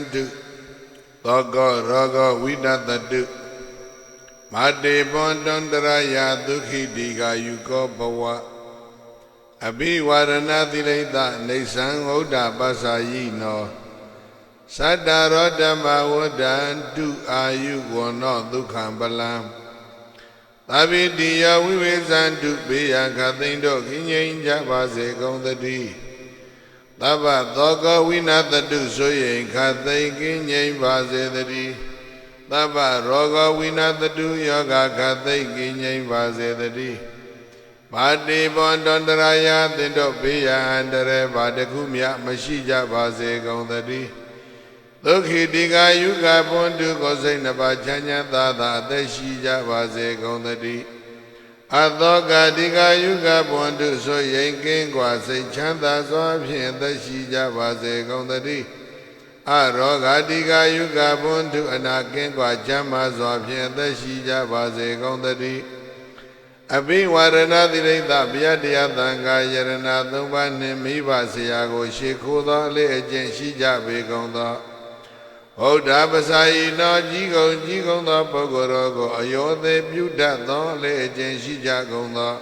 sandu Togo rogo vidatadu Mate pontondaraya dukhi diga yuko bawa Abhi varana dileta nisan oda basayi no Sadaro dhamma wadantu ayu gono dukham balam Tavidiya vivesantu beya kathindo kinyain jabase kondadi Taba togo vinatadu soyen kathin kinyain base dadi Taba rogo vinatadu yoga kathin kinyain base dadi Mati pontondaraya thindo beya andare badakumya mashija base kondadi Dukhi diga yuga pondu kosai napa chanya tata adeshija base kondadi Adhoga diga yuga pondu so yenkin kwa sai chanda swa phin adeshija base kondadi Aroga diga yuga pondu anakin kwa chamma swa phin adeshija base kondadi Abhi varana dileta biyadya thanga yarana thumba nin miba siya ko shikho tho le ajin shija be kondho Oda basayi no jigong tho puggaro ko ayothe pyu dat tho le ajin shija kondho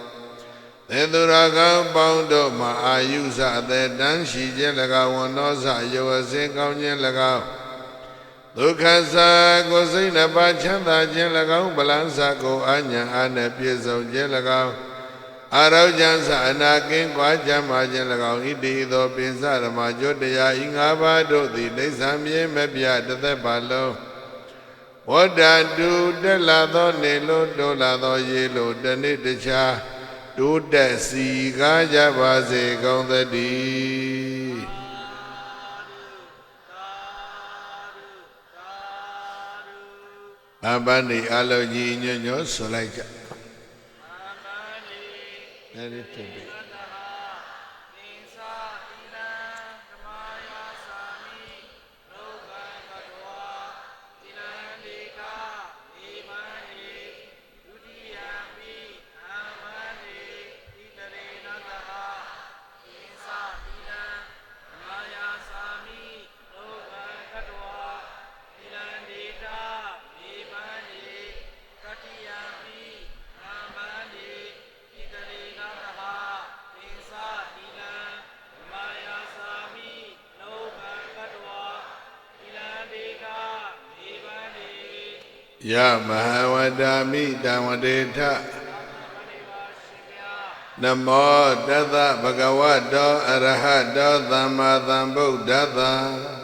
Theduragang paung do ma ayu sa the dan shi chin laga wan no sa yo asin kaung chin laga Dukha sa ko sai napa chanda chin laga balan sa ko anya ane piet song chin laga Arau jan sa anakin kwa jamma chin laga iti tho pinsa rama jodaya inga ba do thi nisan mye mepya tathat pa long Wadantu dela tho ne lo do la tho ye lo tani tacha Do that see Gaja Base Gondadi Abani Aloji Nyo Solaja Ya Mahawadami Damadeta Namo Tata Bhagavato Arahato Dhamma Sambuddhassa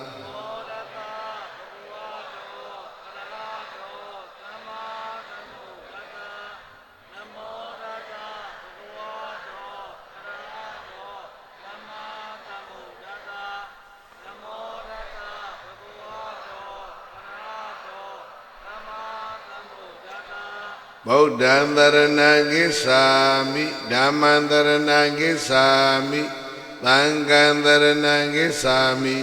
Buddhaṃ Dharanaṃ Gissāmi Dhammaṃ Dharanaṃ Gissāmi Sanghaṃ Dharanaṃ Gissāmi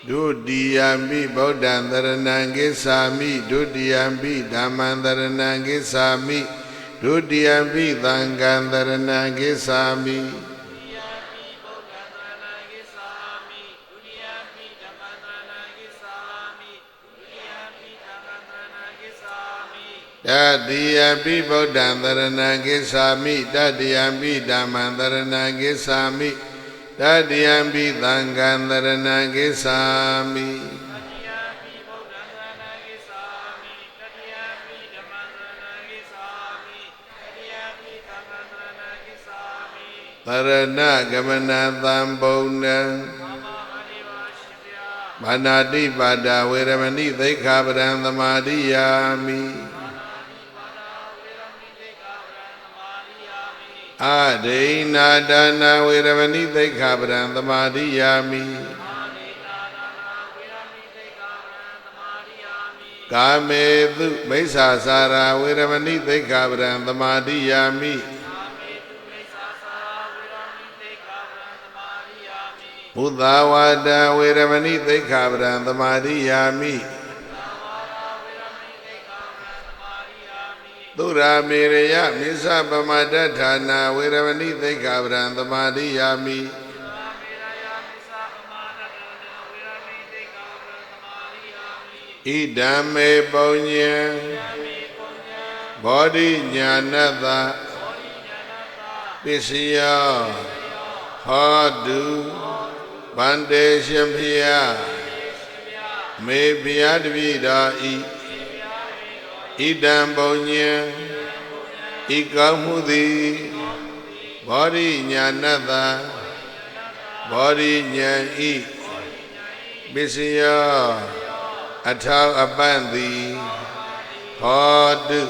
Dutiyampi Buddhaṃ Dharanaṃ Gissāmi Dutiyampi Dhammaṃ Dharanaṃ Gissāmi Dutiyampi Sanghaṃ Dharanaṃ Gissāmi Tadiyampi Buddhaṃ Dharanaṃ Gissāmi Tadiyampi Dhammaṃ Dharanaṃ Gissāmi Tadiyampi Sanghaṃ Dharanaṃ Gissāmi Dharana Gamana Thambona Manati Pada Veramani Dekhaparam Samadhiyami Adena Dana Veramani Dekhaparam Samadhiyami Kametu Mesasara Veramani Dekhaparam Samadhiyami Buddhavada Veramani Dekhaparam Samadhiyami သုရာမေရယမိစ္ဆပမတ္ထာနာဝေရမဏိသိက္ခာပဒံသမာဓိယာမိဣဒံမေပုညံဘောဓိညာဏတ္တပစ္စယောဟောတုဗန္တေရှင်ဖျားမေဖျားတပိတော်ဤဣဒံပုညံဤကောင်းမှုသည်ဘောဓိညာဏတ္တဘောဓိဉာဏ်ဤပစ္စယောအထောက်အပံ့သည်ဟောတု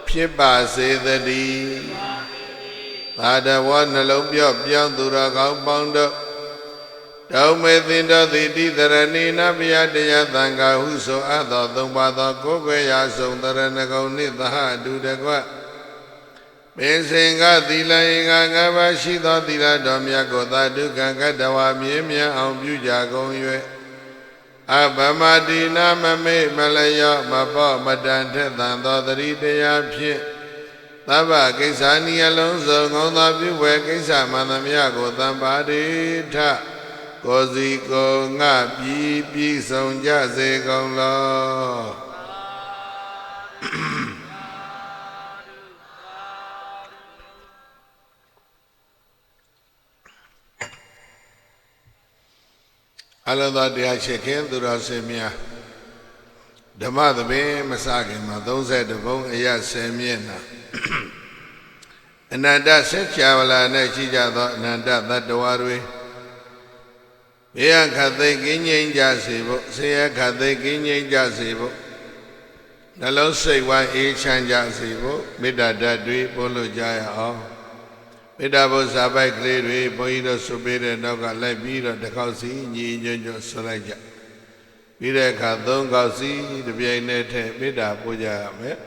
ဖြစ်ပါစေတည်းသာတဝနှလုံးပြော့ပြောင်းသူတော်ကောင်းပေါင်းတို့တောင်းမေသင်တော်သည်တိတရဏိနဗျာတရားသံဃာဟုဆိုအပ်သောသုံးပါးသောကိုယ်ွယ်ရာဆုံးတရဏဂုံနှင့်သဟအတူတကွပင်စင်ကသီလင်္ဂါ၅ပါးရှိသောသီလတော်မြတ်ကိုသာဒုက္ခကတ္တဝမြင်းမြတ်အောင်ပြုကြကုန်၍အဗမတိနာမမေမလျောမပေါ့မတန်ထက်သန်သောတတိတရားဖြင့်သဗ္ဗကိစ္စနိအလုံးစုံငုံသောပြုဝဲကိစ္စမှန်သမျှကိုသံပါတိထကိုစီကိုငါပြီးဆုံးကြစေကုန်လောအလုံးသောတရားရှိခင်သူတော်စင်များဓမ္မသဘင်မစခင်မှာ30ဘုံအရာ10မျက်နှာအနန္တဆက်ချာဝလာနဲ့ရှိကြသောအနန္တသတ္တဝါတွေဘေးခတ်သိကင်းငြိမ်းကြစေဖို့ဆင်းရဲခတ်သိကင်းငြိမ်းကြစေဖို့နှလုံးစိတ်ဝမ်းအေးချမ်းကြစေဖို့မေတ္တာဓာတ်တွေပို့လို့ကြရအောင်မေတ္တာဘုဇာပိုက်ကလေးတွေဘုန်းကြီးတို့ဆုပေးတဲ့နောက်ကလိုက်ပြီးတော့တစ်ခေါက်စီညီညွတ်ညွတ်ဆွလိုက်ကြပြီးတဲ့အခါ3ခေါက်စီတစ်ပြိုင်တည်းထည့်မေတ္တာပို့ကြရမယ်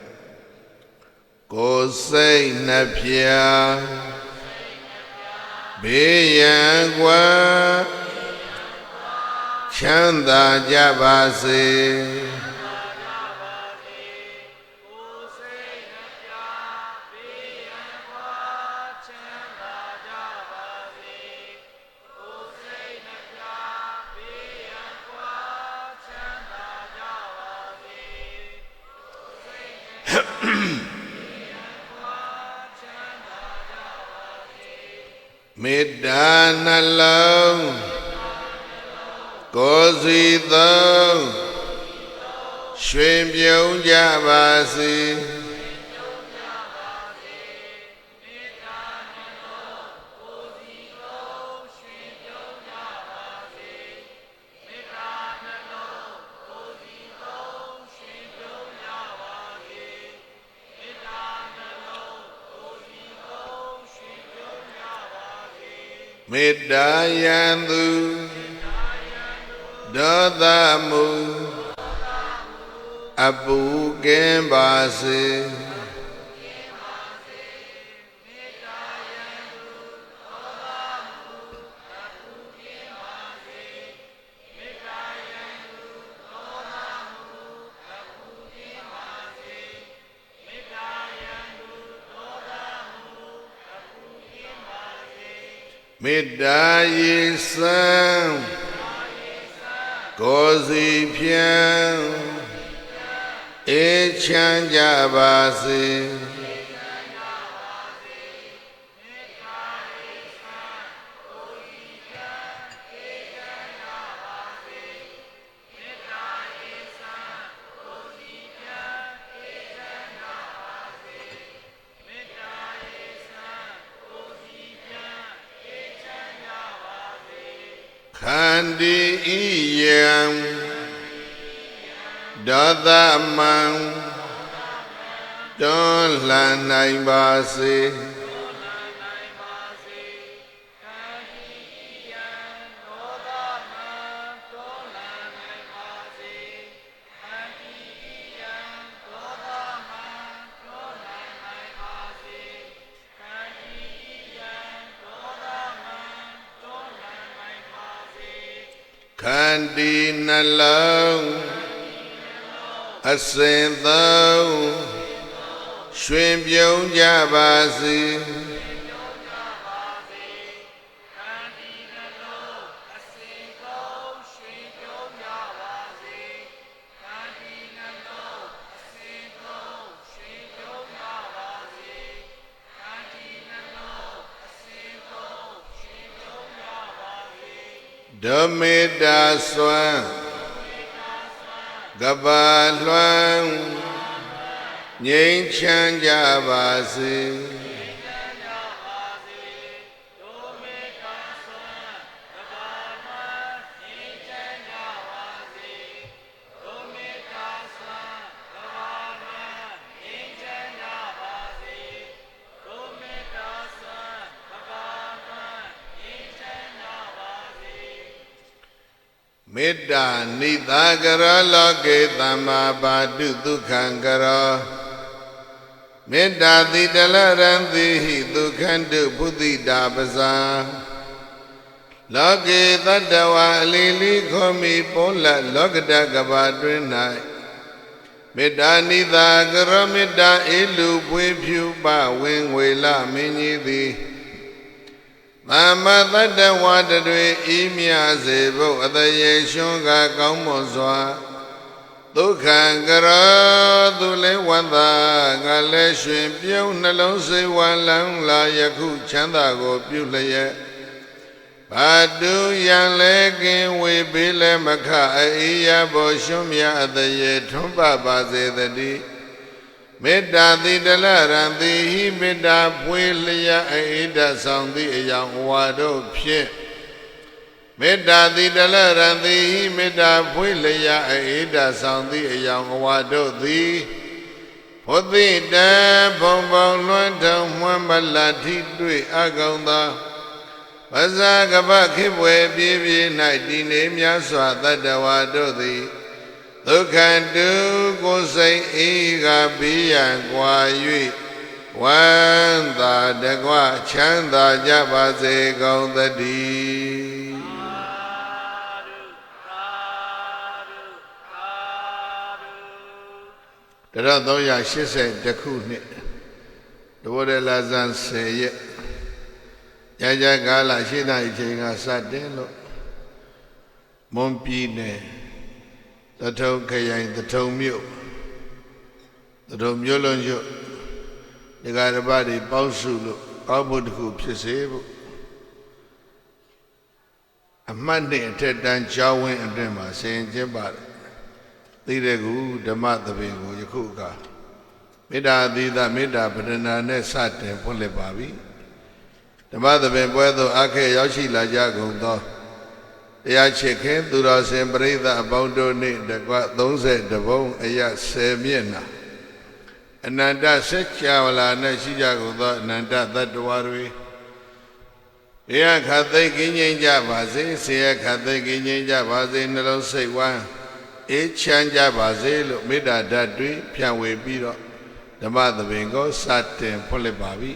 ကိုယ်စိတ်နှဖျားဘေးရန်ကွာချမ်းသာကြပါစေမေတ္တာနှလုံးကိုယ်စီသုံးရွှင်ပြုံးကြပါစေမေတ္တာယံသူဒေါသမူအပူကင်းပါစေမေတ္တာရေစံကိုယ်စီဖြံအေးချမ်းကြပါစေခန္တီဤယံဒေါသမံတွန်းလှန်နိုင်ပါစေခန္တီနှလုံးအစဉ်သုံး ရွှင်ပြုံးကြပါစေဓမေတ္တာစွမ်းကဘာလွှမ်းငြိမ်းချမ်းကြပါစေမေတ္တာနိသာကရောလောကေသမ္မာပါတုဒုက္ခံကရောမေတ္တာတိတလရံတိဟိဒုက္ခန္တုဘုဒ္ဓိတာပဇာလောကေတတ္တဝါအလီလီခောမိပေါလလောကတကဘာတွင်၌မေတ္တာနိသာကရောမေတ္တာအေလူပွေဖြူပဝင်းဝေလမင်းကြီးသည်သမ္မာတတ္တဝါတွေဤမြစေဖို့အတရေရှွန်းကကောင်းမွန်စွာဒုက္ခံကရောသူလဲဝန္တာငါလဲရွှင်ပြုံးနှလုံးစိတ်ဝမ်းလန်းလာယခုချမ်းသာကိုပြုလျက်ဘာတုယံလဲကင်ဝေပေးလဲမခအေးရဘောရှွန်းမြအတရေထွန်းပပါစေတည်းမေတ္တာတိတလရံတိဟိမေတ္တာပွေလျက်အေဒဆောင်သည့်အယောင်ဝါတို့ဖြင့်မေတ္တာတိတလရံတိဟိမေတ္တာပွေလျက်အေဒဆောင်သည့်အယောင်ဝါတို့သည်ဘုသိတံဘုံဘုံလွှမ်းထုံမှွမ်းမလထိတွေ့အကောင်သောပဇာကပခိပွေပြေးပြေး၌တည်နေမြတ်စွာတတ္တဝါတို့သည်ဒုက္ခတုကိုယ်စိတ်အေးကဘေးရန်ကွာ၍ဝမ်းသာတကွချမ်းသာကြပါစေကုန်သတည်း1380ခုနှစ်တဝရလာဇန်10ရက်ညကြကာလရှိနာအချိန်ကစတင်လို့မွန်ပြည်နယ်တထုံခရိုင်တထုံမြို့လုံးကျွတ်ဒီကရပတွေပေါင်းစုလို့ကောင်းဖို့တစ်ခုဖြစ်စေဖို့အမှတ်နဲ့အထက်တန်းကျောင်းဝင်းအတွင်မှာဆင်ကျင်းပါတယ်သိတဲ့ကူဓမ္မသဘင်ကိုယခုကမေတ္တာအသီးသမေတ္တာပဒနာနဲ့စတင်ဖွင့်လှစ်ပါပြီဓမ္မသဘင်ပွဲသို့အခက်ရောက်ရှိလာကြကုန်သောတရားချစ်ခင်သူတော်စင်ပရိသတ်အပေါင်းတို့နှင့်တကွ30ဘုံအရ10မျက်နှာအနန္တစัจ java လာ၌ရှိကြကုန်သောအနန္တသတ္တဝါတွေဘေးခတ်သိမ်းကင်းငြိမ်းကြပါစေဆေရခတ်သိမ်းကင်းငြိမ်းကြပါစေနှလုံးစိတ်ဝမ်းအေးချမ်းကြပါစေလို့မေတ္တာဓာတ်တွေဖြန့်ဝေပြီးတော့ဓမ္မသဘင်ကိုစတင်ဖွင့်လှစ်ပါပြီ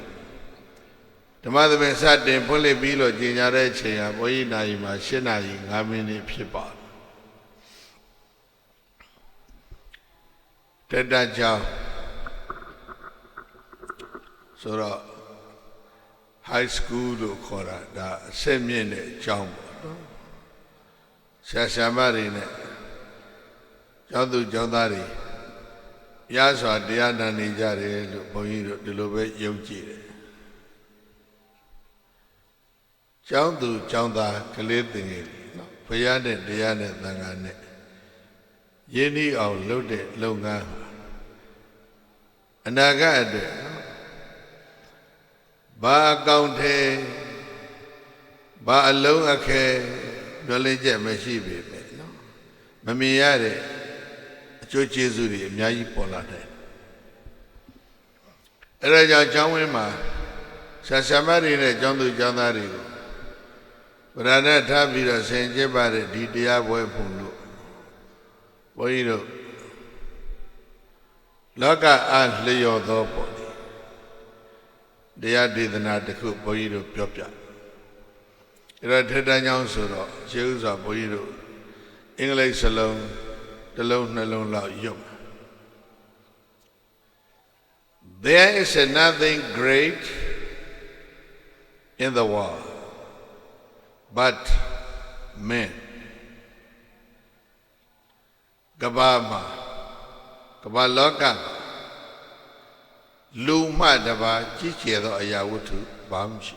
ဓမ္မသဘင်စတင်ဖွင့်လှစ်ပြီးလို့ကြေညာတဲ့အချိန်ဟာဘုန်းကြီးနာရီမှာ7နာရီ5မိနစ်ဖြစ်ပါတယ်တတကြောင့်ဆိုတော့ high school လို့ခေါ်တာဒါအဆင့်မြင့်တဲ့အကြောင်းပေါ့နော်ဆရာဆရာမတွေနဲ့ကျောင်းသူကျောင်းသားတွေရစွာတရားနာနေကြတယ်လို့ဘုန်းကြီးတို့ဒီလိုပဲယုံကြည်တယ်ကျောင်းသူကျောင်းသားကလေးသင်ငယ်နော်ဘုရားနဲ့တရားနဲ့သံဃာနဲ့ရင်းနှီးအောင်လုပ်တဲ့လုပ်ငန်းအနာဂတ်အတွက်ဘာအကောင့်ထဲဘာအလုံးအခဲမျှော်လင့်ချက်မရှိပေမဲ့နော်မမြင်ရတဲ့အကျိုးကျေးဇူးတွေအများကြီးပေါ်လာတယ်အဲဒါကြောင့်ကျောင်းဝင်းမှာဆရာဆရာမတွေနဲ့ကျောင်းသူကျောင်းသားတွေကိုဗရဏထားပြီးတော့ဆင်ကျက်ပါတဲ့ဒီတရားပွဲဖို့လို့ဘုန်းကြီးတို့လောကအားလျော်သောပေါ့တရားဒေသနာတစ်ခုဘုန်းကြီးတို့ပြောပြအဲ့တော့ထက်တန်းကြောင်းဆိုတော့ရှေးဥစွာဘုန်းကြီးတို့အင်္ဂလိပ်စလုံးတစ်လုံးနှလုံးလောက်ယုံ There is nothing great in the world but men. Kabama, kabaloka, luma daba chichedo ayawutu bamshi.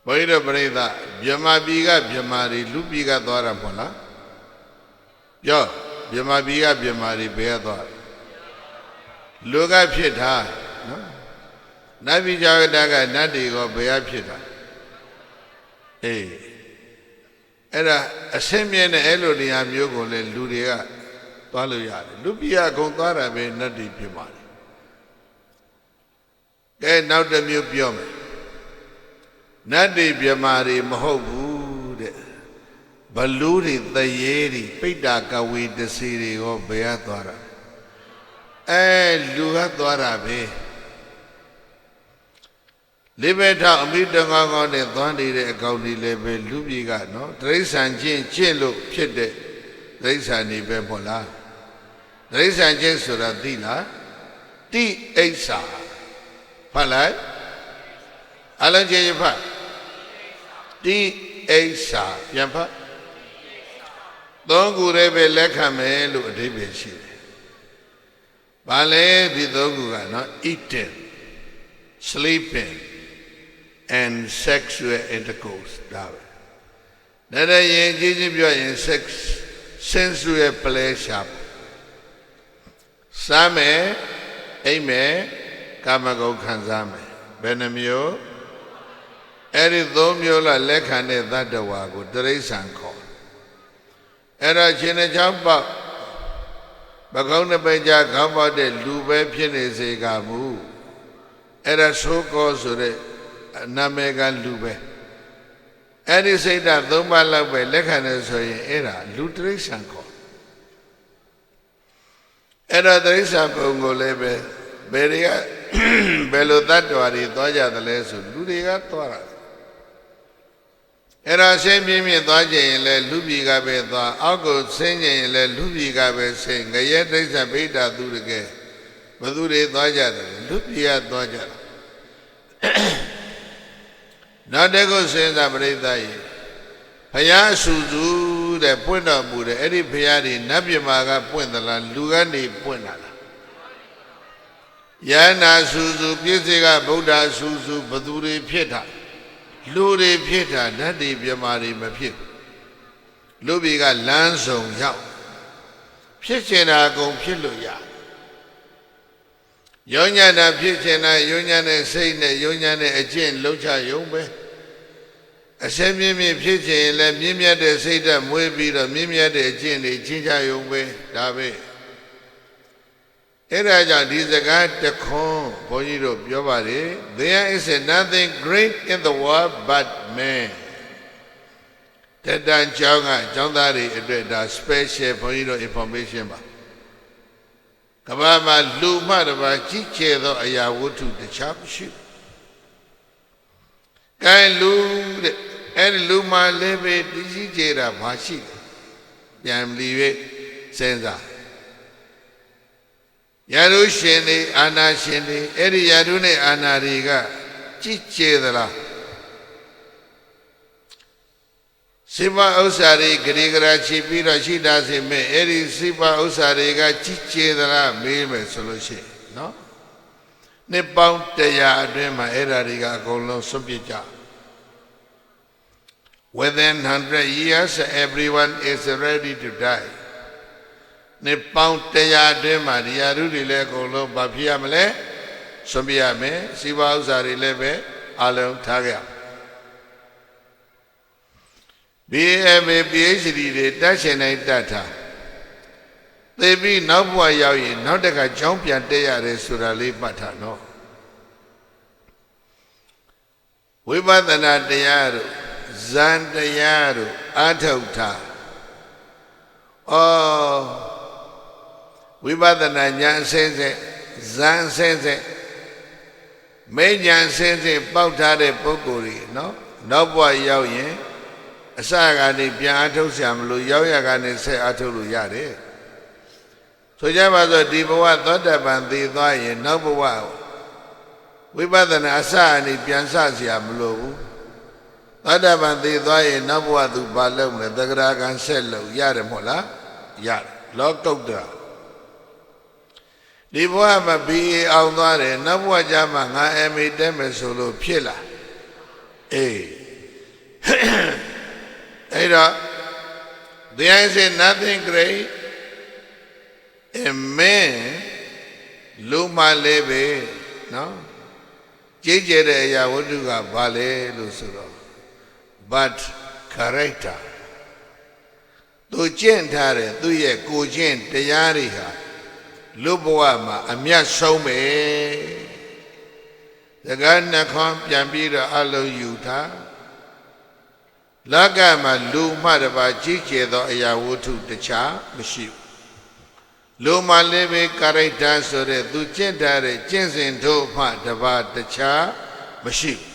Baira breda, Byama biga Byamari, Lubiga dora mola. Yo, Byama biga Byamari beador. Luga pita, no? Nabi Jawadaga Nadi go Bea pita. Eh. Era Asemian Elodiam Yogole Ludia Paluya, Lubia Gondara be Nadi Pimari. Eh, now the Mubiome. Nadi Byamari Mahobu Baluri the Yeri, Pitaka with the city of Beatora. Lugadora be. Libeta Amidangon and Thandi County level Lubiga, no? Trace and Jin Chelo Pite, Trace and Ibemola. Trace and Jin Suradila, T. Asa. Palai Alan Jayapa. T. Asa, Yampa. Don't go rebe lekame look at David. Ballet the doguga, not eating, sleeping, and sexual intercourse. That I engage in sex, sensual pleasure. Same, Amen, Kamago Kanzame, Benamio. Eridomiola lekane that the wago, Dresanko. Era Chinajamba Bagona Beja Gamba de Lube Pienese Gamu. Era so called Namega Lube. Eri say that Doma Labe lekane so era Lutresanko. Era Dresanko Golebe Beria Belodatori Doja the Lesu Ludiga Tora. Era same me Doja le Lubiga Beda, Algo singing le Lubiga be sing, a yet is a beta durige, Madure Doja, Lubia Doja. Now they go send a breda. Paya Suzu, the Puena Buddha, Eddie Piari, Nabiamaga Puendala, Lugani Puenala. Yana Suzu, Pisiga, Buddha Suzu, Baduri Pieta. Luri Pieta, Nadi Byamari Mapip. Lubiga Lansong Yao. Pichena Gong Piluya. Yonyana Pichena, Yonyana Saint, Yonyana Ajin, Locha Yombe. A semi Pichin, let Mimia de Sata, Muebi, the Mimia de Ajin, Chincha Yombe, Dabe. Eraja Dizaga the Kong, Ponyiro Biobari, there is nothing great in the world but man. Tedan Changa, Jandari, the special Ponyiro information. Kabama Luma, the Chiche, the Ayawutu, the championship. Kai Lu, and Luma Leve, Dijera, Mashi, Yam Live, Senza. Yaru Sheni, Anna Sheni, Eri Yarune Anariga, Chichedala. Siva Osari, Grigara Chipira, she does him, Eri Siva Osariga, Chichedala, Mime solution. No? Nepon Teya Adrema Erariga Golon Subija. Within 100 years, everyone is ready to die. Nepon Teya Adrema, Yarudi Legolo, Bapiamele, Subiame, Siva Osari Leve, Alon Taga. BMA PhD, Dashanai data. They be no boy yawi, not like a champion Teya Surali Patano. Vibadana Teyaru, Zandayaru, Atauta. Oh, Vibadana Nyan Sense, Zan Sense, Mayan Sense, Pautade Pokuri, no? No boy yawi. Asagani Piato Samlu, Yoyagani say Atulu Yade. ဆိုကြပါစို့ဒီဘဝသောတပန်သိသွားရင်နောက်ဘဝဝိပဿနာအစအနေပြန်စเสียမလိုဘူးသောတပန်သိသွားရင်နောက်ဘဝသူဘာလုပ်မလဲသက္ကရာကံဆက်လို့ရတယ်မဟုတ်လားရတယ်လောကုတ္တရာဒီဘဝမှာဘီအောင်သွားတယ်နောက်ဘဝကျမှငါအမေတက်မယ်ဆိုလို့ဖြစ်လာအေးအဲ့တော့ there is nothing great a man လူမလေးပဲနော်ကြည်ကြတဲ့အရာဝတ္ထုကဘာလဲလို့ဆိုတော့ but character သူကျင့်ထားတဲ့သူ့ရဲ့ကိုယ်ကျင့်တရားတွေဟာလူဘဝမှာအမြတ်ဆုံးပဲစကားနှခွန်ပြန်ပြီးတော့အလုံးယူထားလောကမှာလူမှတပါကြီးကျယ်သောအရာဝတ္ထုတခြားမရှိဘူးလူမှလည်းပဲကာရိုက်တာဆိုတဲ့သူကျင့်ထားတဲ့ကျင့်စဉ်တို့မှတပါတခြားမရှိဘူး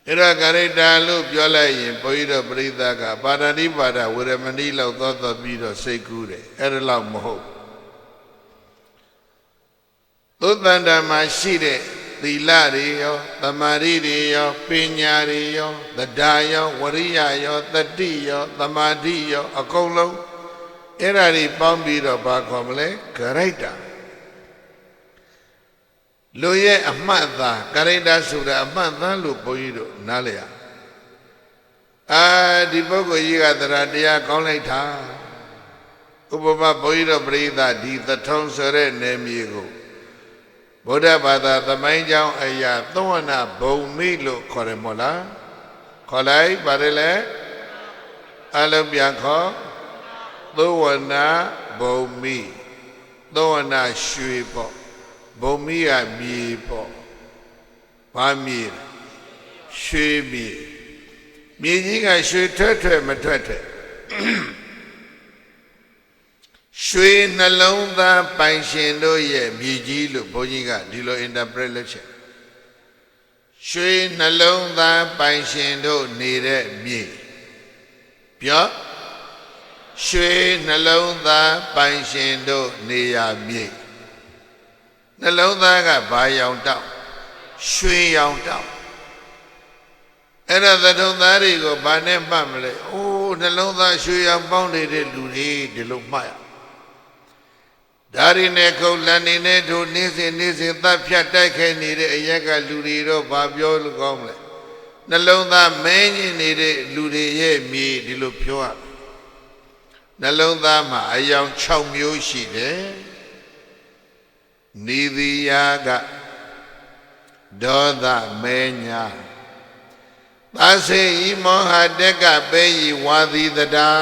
အဲ့ဒါကာရိုက်တာလို့ပြောလိုက်ရင်ဘုန်းကြီးတို့ပရိသတ်ကပါဠိပါဒဝေရမဏိလောက်သောပြီးတော့စိတ်ကူးတယ်အဲ့ဒါလောက်မဟုတ်သုတ္တန္တမှာရှိတဲ့သီလတွေရောသမာဓိတွေရောပညာတွေရောသဒ္ဒါရောဝရိယရောတတိရောသမာဓိရောအကုန်လုံးအဲ့ဒါတွေပေါင်းပြီးတော့ဘာခေါ်မလဲဂရိတ္တာလူရဲ့အမှတ်သားဂရိတ္တာဆိုတာအမှတ်သားလို့ဘုန်းကြီးတို့နားလည်ရဒီပုဂ္ဂိုလ်ကြီးကတရားတရားကောင်းလိုက်တာဥပမာဘုန်းကြီးတို့ပရိသတ်ဒီသထုံဆိုတဲ့နယ်မြေကိုဗုဒ္ဓဘာသာသမိုင်းကြောင်းအရာသောဝနာဘုံမိလို့ခေါ်တယ်မို့လားခေါ်လိုက်ပါတယ်လေအလုံးပြန်ခေါ်သောဝနာဘုံမိသောဝနာရွှေပေါ့ဘုံမိကမြေပေါ့ဘာမြေရွှေမြေမြေကြီးကရွှေထွက်မထွက်ရွှေနှလုံးသားပိုင်ရှင်တို့ရဲ့မြေကြီးလို့ဘုန်းကြီးကဒီလို interpret လုပ်ချက်ရွှေနှလုံးသားပိုင်ရှင်တို့နေတဲ့မြေပြောရွှေနှလုံးသားပိုင်ရှင်တို့နေရာမြေနှလုံးသားကဘာရောင်တောက်ရွှေရောင်တောက်အဲ့ဒါသထုံသားတွေကိုဘာနဲ့မှတ်မလဲအိုးနှလုံးသားရွှေရောင်ပေါင်းနေတဲ့လူတွေဒီလိုမှတ်ရဒါရီနဲ့ခုတ်လန်နေနဲ့တို့နေ့စဉ်တပ်ဖြတ်တိုက်ခိုက်နေတဲ့အရက်ကလူတွေတော့ဘာပြောလို့ကောင်းမလဲနှလုံးသားမင်းကြီးနေတဲ့လူတွေရဲ့မြေဒီလိုပြောရနှလုံးသားမှာအယောင်6မျိုးရှိတယ်နေသည်ယာကဒေါသမဲညာသာစေဤမောဟတက်ကပဲဤဝါသီတတာ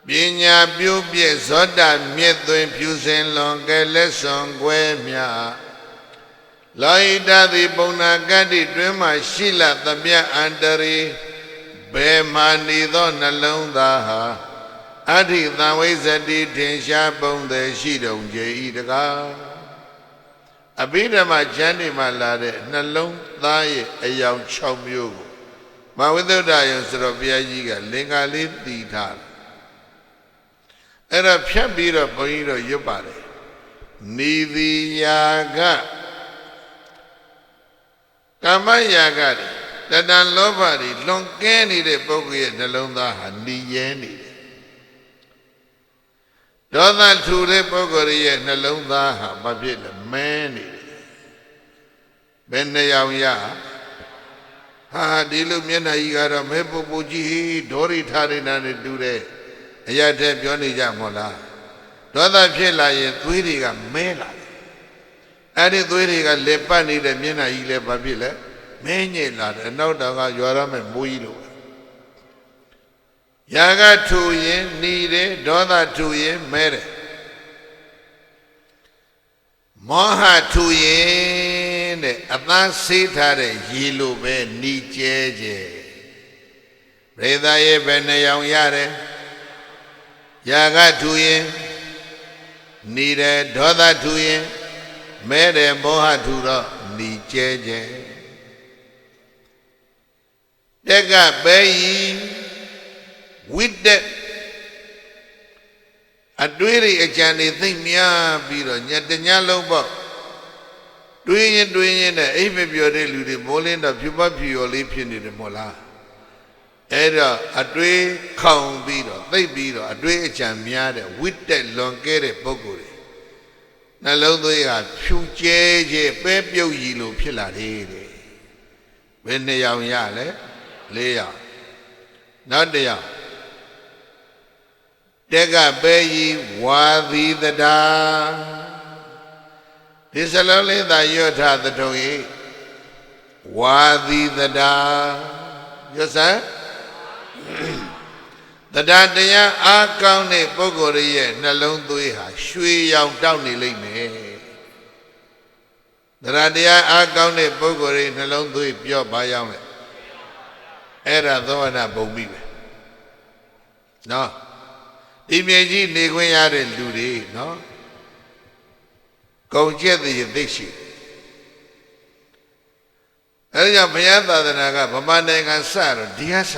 ပညာပြုပြည့်ဇောတမြင့်သွင်းဖြူစင်လွန်ကဲလက်စွန်ခွဲမြလောဟိတသည်ပုံနာကတ္တိတွင်မှရှိလသမျှအန္တရီဘယ်မှနေသောနှလုံးသားဟာအဋ္ဌိသံဝိဇ္ဇတိထင်ရှားပုံသည်ရှိတုံကြ၏တကားအဘိဓမ္မာကျမ်းတွေမှာလာတဲ့နှလုံးသားရဲ့အယောင်6မျိုးကိုမဝိသုဒ္ဓယံဆိုတော့ဘုရားကြီးကလင်္ကာလေးတည်ထားအဲ့ဒါဖြတ်ပြီးတော့ဘုန်းကြီးတို့ရွတ်ပါတယ်နေသည်ယာကကာမယာကတဏ္ဍလောဘတွေလွန်ကဲနေတဲ့ပုဂ္ဂိုလ်ရဲ့နှလုံးသားဟာหนีရဲနေတယ်ဒေါသထူတဲ့ပုဂ္ဂိုလ်ရဲ့နှလုံးသားဟာဘာဖြစ်လဲမဲနေတယ်ဘယ်နှယောင်ရဟာဒီလိုမျက်နှာကြီးကတော့မဲပူပူကြီးဒေါရိထားနေတာနဲ့တူတဲ့အရာတည်းပြောနေကြမို့လားဒေါသဖြစ်လာရင်သွေးတွေကမဲလာတယ်အဲ့ဒီသွေးတွေကလက်ပတ်နေတဲ့မျက်နှာကြီးလည်းဘာဖြစ်လဲမဲညစ်လာတယ်နောက်တော့ကရွာရမယ်မိုးကြီးလို့ယာကထူရင်หนีတယ်ဒေါသထူရင်မဲတယ်မောဟထူရင်တဲ့အသားဆေးထားတဲ့ရေလိုပဲหนีကျဲကျဲပရိသတ်ရဲ့ဘယ်နှယောင်ရတယ်ယာကထူရင်หนีတယ်ဒေါသထူရင်မဲတယ်မောဟထူတော့หนีကျဲကျဲတက်ကပဲဤဝိတ္တအ အတွေးတွေအကြံတွေသိမ့်များပြီးတော့ညတညလုံးပေါ့တွေးရင်နဲ့အိပ်မပြောတဲ့လူတွေမိုးလင်းတော့ဖြူပဖြူရော်လေးဖြစ်နေတယ်မို့လားအဲ့တော့အတွေးခေါင်ပြီးတော့သိပ်ပြီးတော့အတွေးအကြံများတဲ့ဝိတက်လွန်ကဲတဲ့ပုဂ္ဂိုလ်တွေနှလုံးသွေးကဖြူကျဲကျဲပဲပြုတ်ရည်လို့ဖြစ်လာတယ်တဲ့ဘယ်နှစ်ယောက်ရလဲ4ယောက်နောက်တစ်ယောက်တက်ကပဲကြီးဝါသီတတာဒီစလုံးလေးသာရွတ်ထားသထုံဤဝါသီတတာရွတ်စမ်းတတာတရားအားကောင်းတဲ့ပုဂ္ဂိုလ်ရဲ့နှလုံးသွေးဟာရွှေရောင်တောက်နေလိမ့်မယ်တတာတရားအားကောင်းတဲ့ပုဂ္ဂိုလ်ရဲ့နှလုံးသွေးပြော့ပါရောက်လေအဲ့ဒါသောဝနာဘုံမိပဲနော်ဒီမြေကြီးနေခွင့်ရတဲ့လူတွေနော်ကုံကျက်တဲ့သိရှိအဲဒါကြောင့်ဘုရားသာသနာကဗမာနိုင်ငံစတော့ဒီဟာစ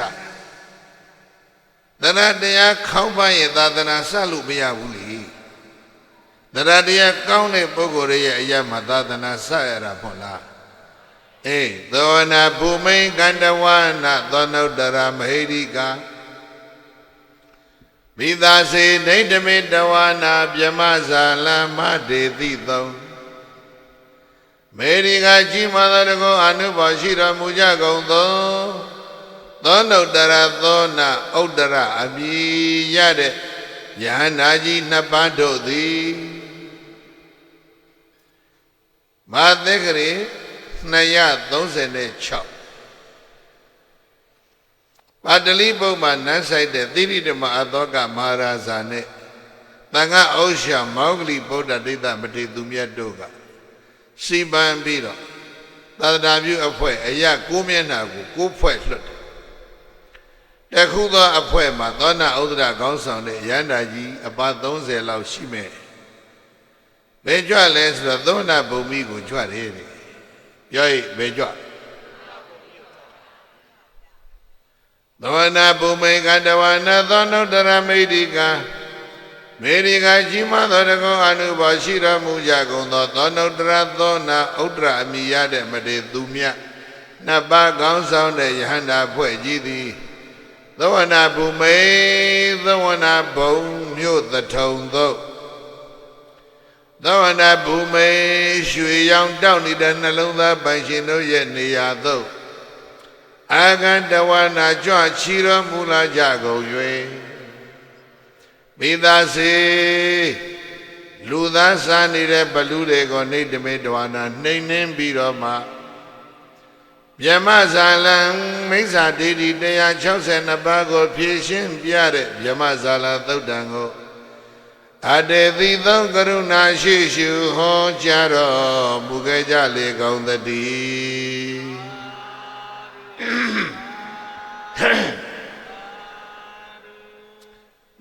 သရတရားခေါင်းပန်းရဲ့သာသနာစလို့မရဘူးလေသရတရားကောင်းတဲ့ပုဂ္ဂိုလ်ရဲ့အရာမှာသာသနာစရတာပေါ့လားအေးသောနာဘူမိန်ကန္တဝနာသောနုတ္တရမဟိရိကာမိသားစေဒိဋ္ဌမေတဝနာပြမဇာလမဒေတိသုံးမေရိကကြီးမာသောတကောအနုဘောရှိတော်မူကြကုန်သောသောနုတ္တရသောနာဥဒ္ဒရအမည်ရတဲ့ယဟန္တာကြီးနှစ်ပါးတို့သည်မာသက္ကရေ236ပါတလိပုဒ်မှာနန်းဆိုင်တဲ့သီရိဓမ္မအသောကမဟာရာဇာနဲ့တန်ခါဩရှာမောဂလိဗုဒ္ဓဒိဋ္ဌမထေသူမြတ်တို့ကစီပန်းပြီးတော့သာသနာပြုအဖွဲ့အရာ9မျက်နှာကို9ဖွဲ့လွှတ်တယ်တခုသောအဖွဲ့မှာသောနာဥဒ္ဒရခေါင်းဆောင်တဲ့ရဟန္တာကြီးအပါ30လောက်ရှိမယ်ဘယ်ကြွလဲဆိုတော့သောနာဘုံမိကိုကြွတယ်တဲ့ပြောရင်ဘယ်ကြွသောနာဘုမိန်ကတဝနာသောနုတ္တရမိတိကမေရိကကြီးမားသောတကောအနုဘောရှိတော်မူကြကုန်သောသောနုတ္တရသောနာဥဒ္ဒရအမိရတဲ့မထေသူမြတ်နှစ်ပါးကောင်းဆောင်တဲ့ယဟန္တာဖွဲ့ကြီးသည်သဝနာဘုမိန်သဝနာဘုံမြို့သထုံသို့သဝနာဘုမိန်ရွှေရောင်တောက်နေတဲ့နှလုံးသားပိုင်ရှင်တို့ရဲ့နေရာသို့အာဂန္တဝနာကြွချီတော်မူလာကြကုန်၍မိသားစေလူသားစားနေတဲ့ဘလူတွေကိုနေတမေတဝနာနှိမ့်နှင်းပြီးတော့မှမြမဇာလံမိစ္ဆာဒိဋ္ဌိ162ပါးကိုဖြည့်ရှင်းပြတဲ့မြမဇာလသုတ်တံကိုအတေတိသောကရုဏာရှိရှုဟောကြားတော်မူခဲ့ကြလေကုန်သတည်း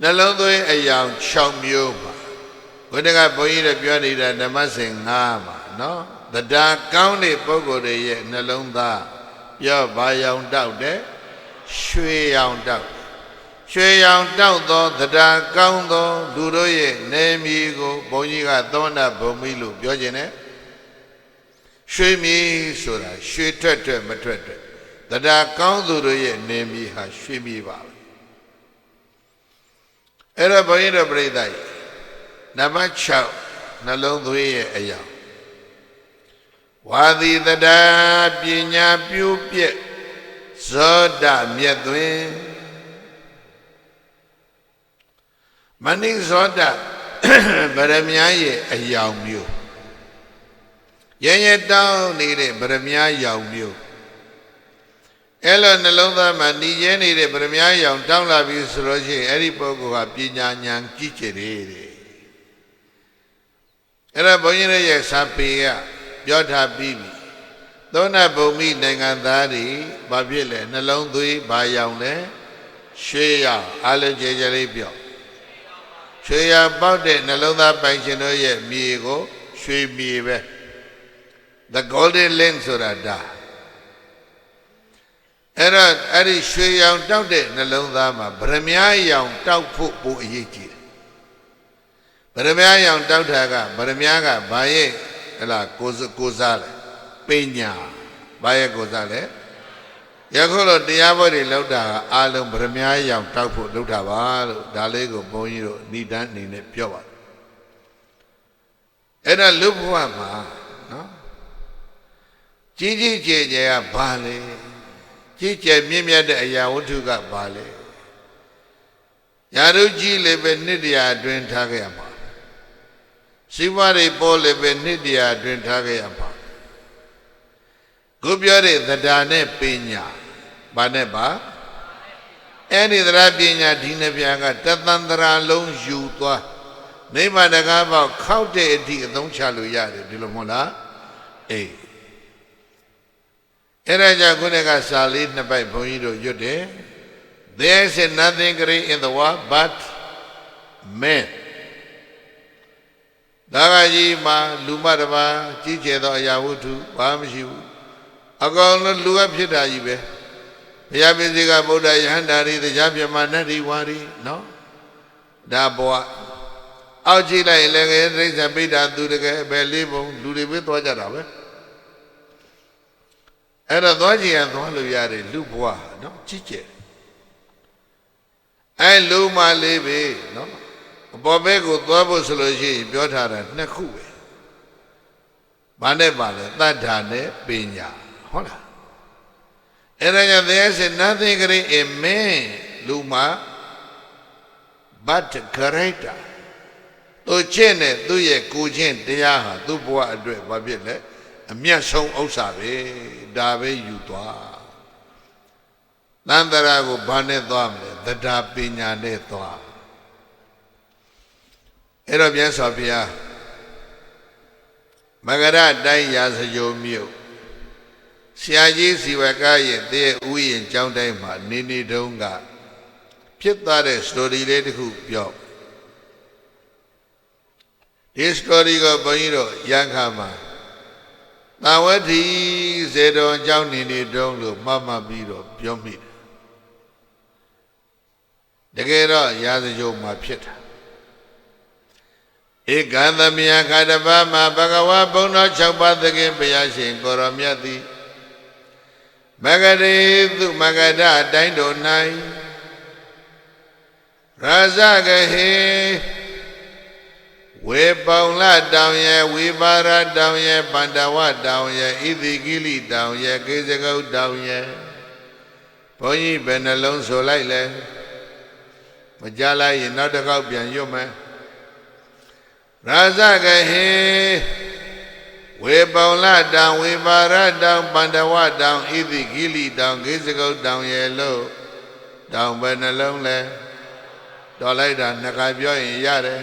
နှလုံးသွင်းအယောင်6မျိုးပါဘုရားကဘုန်းကြီးတို့ပြောနေတာဓမ္မစင်5ပါနော်တရားကောင်းတဲ့ပုဂ္ဂိုလ်တွေရဲ့နှလုံးသားပြောဘာရောင်တောက်တဲ့ရွှေရောင်တောက်ရွှေရောင်တောက်သောတရားကောင်းသောလူတို့ရဲ့နေမီကိုဘုန်းကြီးကသောနာဘုံမိလို့ပြောခြင်းနဲ့ရွှေမီဆိုတာရွှေထွက်မထွက်တရားကောင်းသူတို့ရဲ့နေမီဟာရွှေမီပါပဲအဲ့တော့ဘုန်းကြီးတို့ပြိဿကြီးနံပါတ်6နှလုံးသွေးရဲ့အရာဝါသီတတာပညာပြိုးပြက်ဇောဒမြတ်သွင်းမဏိဇောဒဗရမ ्या ရဲ့အယောင်မျိုးရဲတောင်းနေတဲ့ဗရမ ्या ယောင်မျိုးအဲ့လိုနှလုံးသားမှာနှီးရဲနေတဲ့ဗရမ ्या ယောင်တောင်းလာပြီဆိုလို့ရှိရင်အဲ့ဒီပုဂ္ဂိုလ်ကပညာဉာဏ်ကြီးကျယ်တယ်တဲ့အဲ့ဒါဘုန်းကြီးရဲ့စာပေကပြောထားပြီးပြီသောနာဘုံမိနိုင်ငံသားတွေဘာဖြစ်လဲနှလုံးသွေးဘာယောင်လဲရွှေရောင်အားလုံးကြည်ကြလေးပြောရွှေရောင်ပေါက်တဲ့နှလုံးသားပိုင်ရှင်တို့ရဲ့မြေကိုရွှေမြေပဲ the golden lens ဆိုတာဒါအဲ့ဒီရွှေရောင်တောက်တဲ့နှလုံးသားမှာဗရမ ्या ရောင်တောက်ဖို့ပိုအရေးကြီးတယ် ရမယောင်တောက်တာကဗရမယကဘာရဲ့ဟလာကိုစားလဲပညာဘာရဲ့ကိုစားလဲယခုလိုတရားဘောတွေလောက်တာအာလုံးဗရမယယောင်တောက်ဖို့လောက်တာပါလို့ဒါလေးကိုဘုန်းကြီးတို့ဏိဒန်းအနေနဲ့ပြောပါအဲ့ဒါလူဘဝမှာနော်ကြီးကြီးကျယ်ကျယ်ကဘာလဲကြီးကျယ်မြင့်မြတ်တဲ့အရာဝတ္ထုကဘာလဲယာရုကြီးလည်းပဲနှစ်တရာအတွင်းထားခဲ့ရမှာစီးပွားတွေပေါ်လည်းပဲနှစ်တရာအတွင်းထားခဲ့ရမှာခုပြောတဲ့သဒ္ဒါနဲ့ပညာဘာနဲ့ပါအဲ့ဒီသဒ္ဒါပညာဒီနှစ်ပြားကတသန္တရာလုံးယူသွားနိဗ္ဗာန်တကားပေါက်ခောက်တဲ့အထိအသုံးချလို့ရတယ်ဒီလိုမဟုတ်လားအေးအဲ့ဒါကြောင့်ခုနကစာလေးနှစ်ပိုက်ဘုန်းကြီးတို့ရွတ်တယ် There is nothing great in the world but men ဒါကကြီးမှာလူမတစ်ပါးကြီးကျယ်သောအရာဝတ္ထုဘာမှမရှိဘူးအကောင်လုံးလူကဖြစ်တာကြီးပဲဘုရားပစ္စည်းကဗုဒ္ဓယဟန္တာတွေတရားပြမနတ္တိဝါရီနော်ဒါဘဝအောက်ကြည့်လိုက်ရင်လည်းဒိဋ္ဌပိဋ္ဌာသူတကယ်ပဲလေးပုံလူတွေပဲသွားကြတာပဲအဲ့တော့သွားကြည့်ရင်သွားလို့ရတယ်လူဘဝနော်ကြီးကျယ်အဲ့လူမလေးပဲနော်အပေါ်ဘက်ကိုသွားဖို့ဆိုလို့ရှိရင်ပြောထားတာနှစ်ခုပဲဘာနဲ့ပါလဲတတ္ထာနဲ့ပညာဟုတ်လားအဲ့ဒါကြောင့် there is nothing great in man လူမ but greater သူချင်းနဲ့သူ့ရဲ့ကိုချင်းတရားဟာသူ့ဘဝအတွက်ဘာဖြစ်လဲအမြတ်ဆုံးဥစ္စာပဲဒါပဲယူသွားသန္တရာကိုဘာနဲ့သွားမလဲသဒ္ဒါပညာနဲ့သွားအဲ့တော့မြတ်စွာဘုရားမဂရတိုင်းရာဇဂိုမြို့ဆရာကြီးစီဝကရဲ့တည်းဥယျာဉ်ကျောင်းတိုင်းမှာနေတုန်းကဖြစ်သွားတဲ့ story လေးတစ်ခုပြောဒီ story ကိုဘုန်းကြီးတို့ရန်ခါမှာသာဝတိဇေတော်ကျောင်းနေတုန်းလို့မှတ်ပြီးတော့ပြောမိတယ်တကယ်တော့ရာဇဂိုမှာဖြစ်တာဧကံသမယခတပမဘဂဝါဘုံတော်6ပါးသခင်ဘုရားရှင်ကိုရောမြတ်သည်မဂရေသူမဂဒအတိုင်းတို့၌ရာဇဂဟေဝေပေါင်လတောင်ရဲ့ဝိပါရတောင်ရဲ့ပန္တဝတောင်ရဲ့ဣတိကိလိတောင်ရဲ့ကေစကုတ်တောင်ရဲ့ဘုန်းကြီးဘယ်နှလုံးဆိုလိုက်လဲမကြလိုက်ရင်နောက်တစ်ခေါက်ပြန်ရွတ်မယ်ရာဇဂဟေဝေပေါင်လတောင်ဝိပါရတောင်ပန္တဝတောင်ဣတိကိလိတောင်ကေစကုတ်တောင်ရဲ့လို့တောင်ဘယ်နှလုံးလဲတော်လိုက်တာနှစ်ခါပြောရင်ရတယ်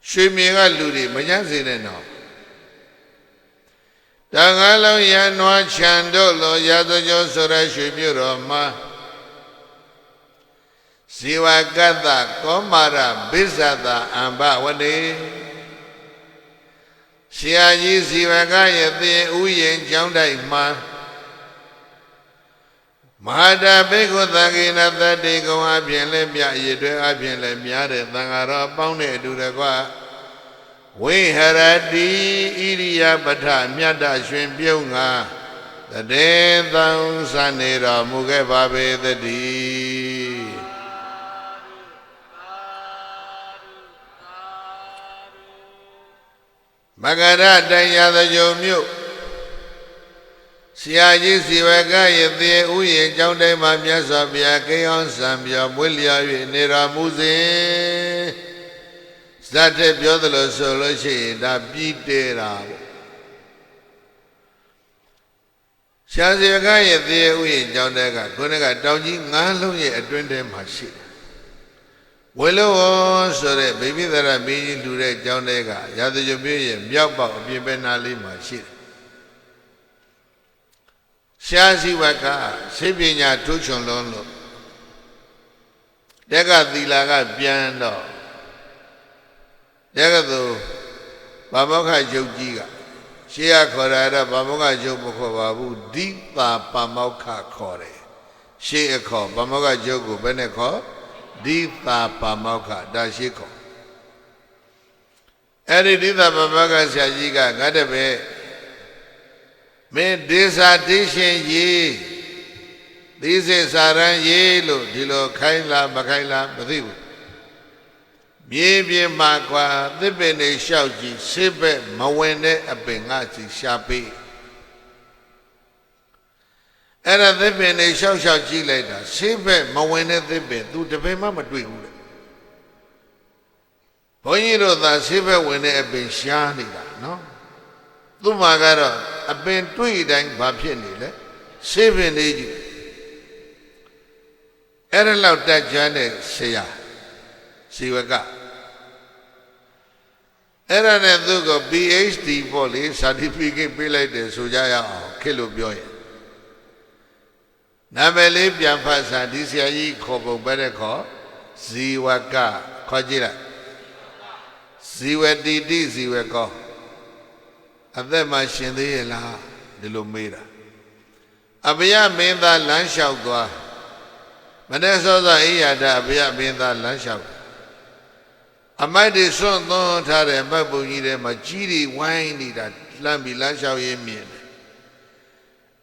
ရွှေမြေကလူတွေမညံ့စေနဲ့တော့တန်ခါလုံးရန်နွားချံတို့လိုရာဇဂိုဆိုရရွှေမြို့တော်မှာဇေဝကတ္တကောမာရဘိဇ္ဇတာအံဘဝတိဆရာကြီးဇေဝကရဲ့သင်ဥယျာဉ်ကျောင်းတိုက်မှာမဟာတာဘေကုသံဃိနတတေကုံအပြင်လည်းမြရည်တွဲအပြင်လည်းများတဲ့သံဃာတော်အပေါင်းနဲ့အတူတကွဝိဟရတိဣရိယပဋ္ဌမြတ်တရွှင်ပြုံးငါတည်သံစနေတော်မူခဲ့ပါပေသတည်းမဂရတိုင်းရာဇဂိုမြို့ဆရာကြီးစီဝကရဲ့သေဥယျာဉ်ကျောင်းတိုင်းမှာမြတ်စွာဘုရားကိအောင်စံပြောမွေးလျော်၍နေတော်မူစဉ်ဇတ်တဲ့ပြောသလိုဆိုလို့ရှိရင်ဒါပြီးတဲတာပေါ့ဆရာစီဝကရဲ့သေဥယျာဉ်ကျောင်းတိုင်းကခုနကတောင်ကြီး9လုံးရဲ့အတွင်းထဲမှာရှိတယ်ဝေလောဆိုတဲ့ဗိမိသရမင်းကြီးလူတဲ့ကျောင်းတိုင်းကရာဇဂိုမြို့ရဲ့မြောက်ပေါက်အပြင်ဘက်နားလေးမှာရှိတယ်ရှားစီဝကစိပညာထူးချွန်လုံးလို့တက်ကသီလာကပြန်တော့တက်ကသူဘာမောခယုတ်ကြီးကရှေးရခေါ်တာတော့ဘာမောခယုတ်မခေါ်ပါဘူးဒိတာပါမောခခေါ်တယ်ရှေးအခေါ်ဘာမောခယုတ်ကိုဘယ်နဲ့ခေါ်ဒ ဒီသာပါမောက္ခဒါရှိခေါ်အဲ့ဒီဒီသာပါမောက္ခဆရာကြီးကငါတပည့်မင်းဒေစာတေးရှင်ရေးဒီစေစာရန်ရေးလို့ဒီလိုခိုင်းလားမခိုင်းလားမသိဘူးမြေပြင်မှာကွာသစ်ပင်တွေလျှောက်ကြည့်ဆေးဘက်မဝင်တဲ့အပင်ငါစီရှာပေးအဲ့ဒါသစ်ပင်တွေလျှောက်ကြည့်လိုက်တာဆေးဘက်မဝင်တဲ့သစ်ပင်သူတပင်မှမတွေ့ဘူးလေဘုန်းကြီးတို့သာဆေးဘက်ဝင်တဲ့အပင်ရှားနေတာနော်သူ့မှာကတော့အပင်တွေ့တိုင်းဘာဖြစ်နေလဲဆေးပင်လေးကြီးအဲ့ဒါလောက်တက်ကြွတဲ့ဆရာစီဝကအဲ့ဒါနဲ့သူက PhD ပေါ့လေ certificate ပေးလိုက်တယ်ဆိုကြရအောင်ခေတ်လို့ပြောရင်နာမည်လေးပြန်ဖတ်စာဒီဆရာကြီးခေါ်ပုံပဲတဲ့ခေါ်ဇီဝကခေါ်ကြည့်လိုက်ဇီဝတိတိဇီဝကောအသက်မှရှင်သေးရဲ့လားဒီလိုမေးတာအဘယမင်းသားလမ်းလျှောက်သွားမနေ့စောစောအိယာဒအဘယမင်းသားလမ်းလျှောက်အမိုက်တွေစွန့်သွန်းထားတဲ့မတ်ပုံကြီးထဲမှာကြီးတွေဝိုင်းနေတာလှမ်းပြီးလမ်းလျှောက်ရင်းမြင်တယ်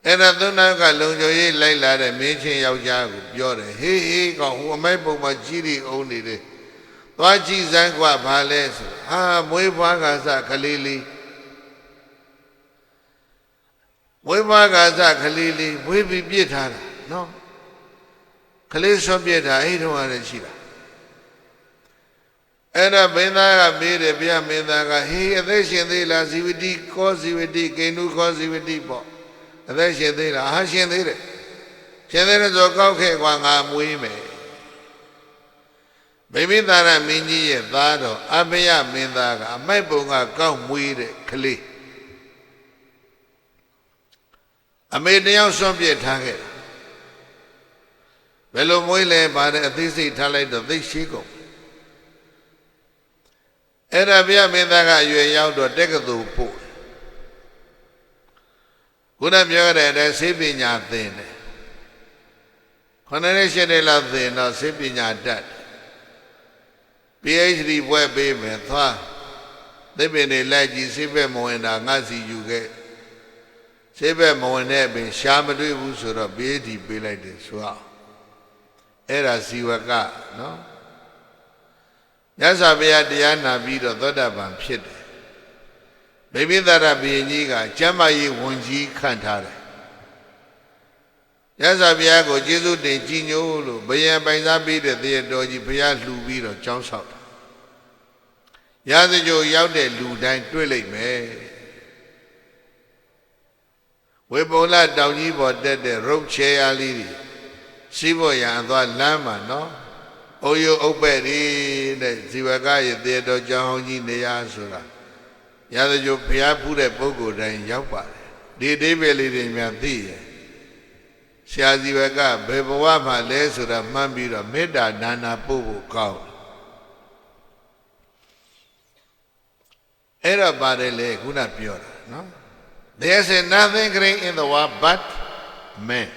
အဲ့ဒါသုံးနောက်ကလုံခြုံရေးလိုက်လာတဲ့မင်းချင်းယောက်ျားကိုပြောတယ်ဟေးဟေးကောင်ဟိုအမိုက်ပုံမှာကြီးတွေအုံနေတယ်သွားကြည့်စမ်းကွာဘာလဲဆိုဟာမွေးဖွားကစားကလေးလေးမွေးဖွားကစားကလေးလေးမွေးပြီးပြစ်ထားတာနော်ကလေးဆွပြစ်တာအဲ့တုန်းကလည်းရှိတာအဲ့ဒါမင်းသားကမေးတယ်ဗျာမင်းသားကဟေးအသက်ရှင်သေးလားဇီဝတိကောဇီဝတိကိန္နုခောဇီဝတိပေါ့အသက်ရှင်သေးလားဟာရှင်သေးတယ်ရှင်သေးတယ်ဆိုကောက်ခဲ့ကွာငါမွေးမယ်ဗိမိသာရမင်းကြီးရဲ့သားတော်အဘယမင်းသားကအမိုက်ပုံကကောက်မွေးတဲ့ကလေးအမေတယောက်ဆွန့်ပြစ်ထားခဲ့တာဘယ်လိုမွေးလဲဗါတဲ့အသိစိတ်ထားလိုက်တော့သိရှိကုန်အဲ့ဒါဘုရားမင်းသားကအရွယ်ရောက်တော့တက္ကသိုလ်ပို့ခုနပြောရတဲ့ဆေးပညာသင်တယ်ခဏလေးရှင်းတယ်လားသင်တော့ဆေးပညာတတ် PhD ဘွဲ့ပေးမယ်သွားသစ်ပင်တွေလိုက်ကြည့်ဆေးဘက်မဝင်တာငါစီယူခဲ့ဆေးဘက်မဝင်တဲ့အပြင်ရှားမတွေ့ဘူးဆိုတော့ PhD ပေးလိုက်တယ်ဆိုတော့အဲ့ဒါဇီဝကနော်မြတ်စွာဘုရားတရားနာပြီးတော့သောတာပန်ဖြစ်တယ်ဗိမိသရဘုရင်ကြီးကကျမ်းမာရေးဝန်ကြီးခန့်ထားတယ်မြတ်စွာဘုရားကိုကျေးဇူးတင်ကြည်ညိုလို့ဘုရင်ပိုင်စားပြီးတဲ့သေတော်ကြီးဘုရားလှူပြီးတော့ကျောင်းဆောက်တာရာဇဂိုရောက်တဲ့လူတိုင်းတွေ့လိုက်မယ်ဝေပုံလတောင်ကြီးပေါ်တက်တဲ့ရုပ်ချေရလေးတွေစီးဖို့ရန်အသွားလမ်းမှာနော်အိုယုတ်အုပ်ပဲ့ဒီတဲ့ဇီဝကရဲ့သေတော်ကျောင်းကြီးနေရာဆိုတာရာဇဂိုဘုရားဖူးတဲ့ပုဂ္ဂိုလ်တိုင်းရောက်ပါတယ်ဒီအဓိပ္ပာယ်လေးတွေများသိရဲ့ဆရာဇီဝကဘယ်ဘဝမှာလဲဆိုတာမှန်းပြီးတော့မေတ္တာဒါနာပို့ဖို့ကောင်းအဲ့တော့ပါတယ်လေခုနပြောတာနော် There's nothing great in the world but man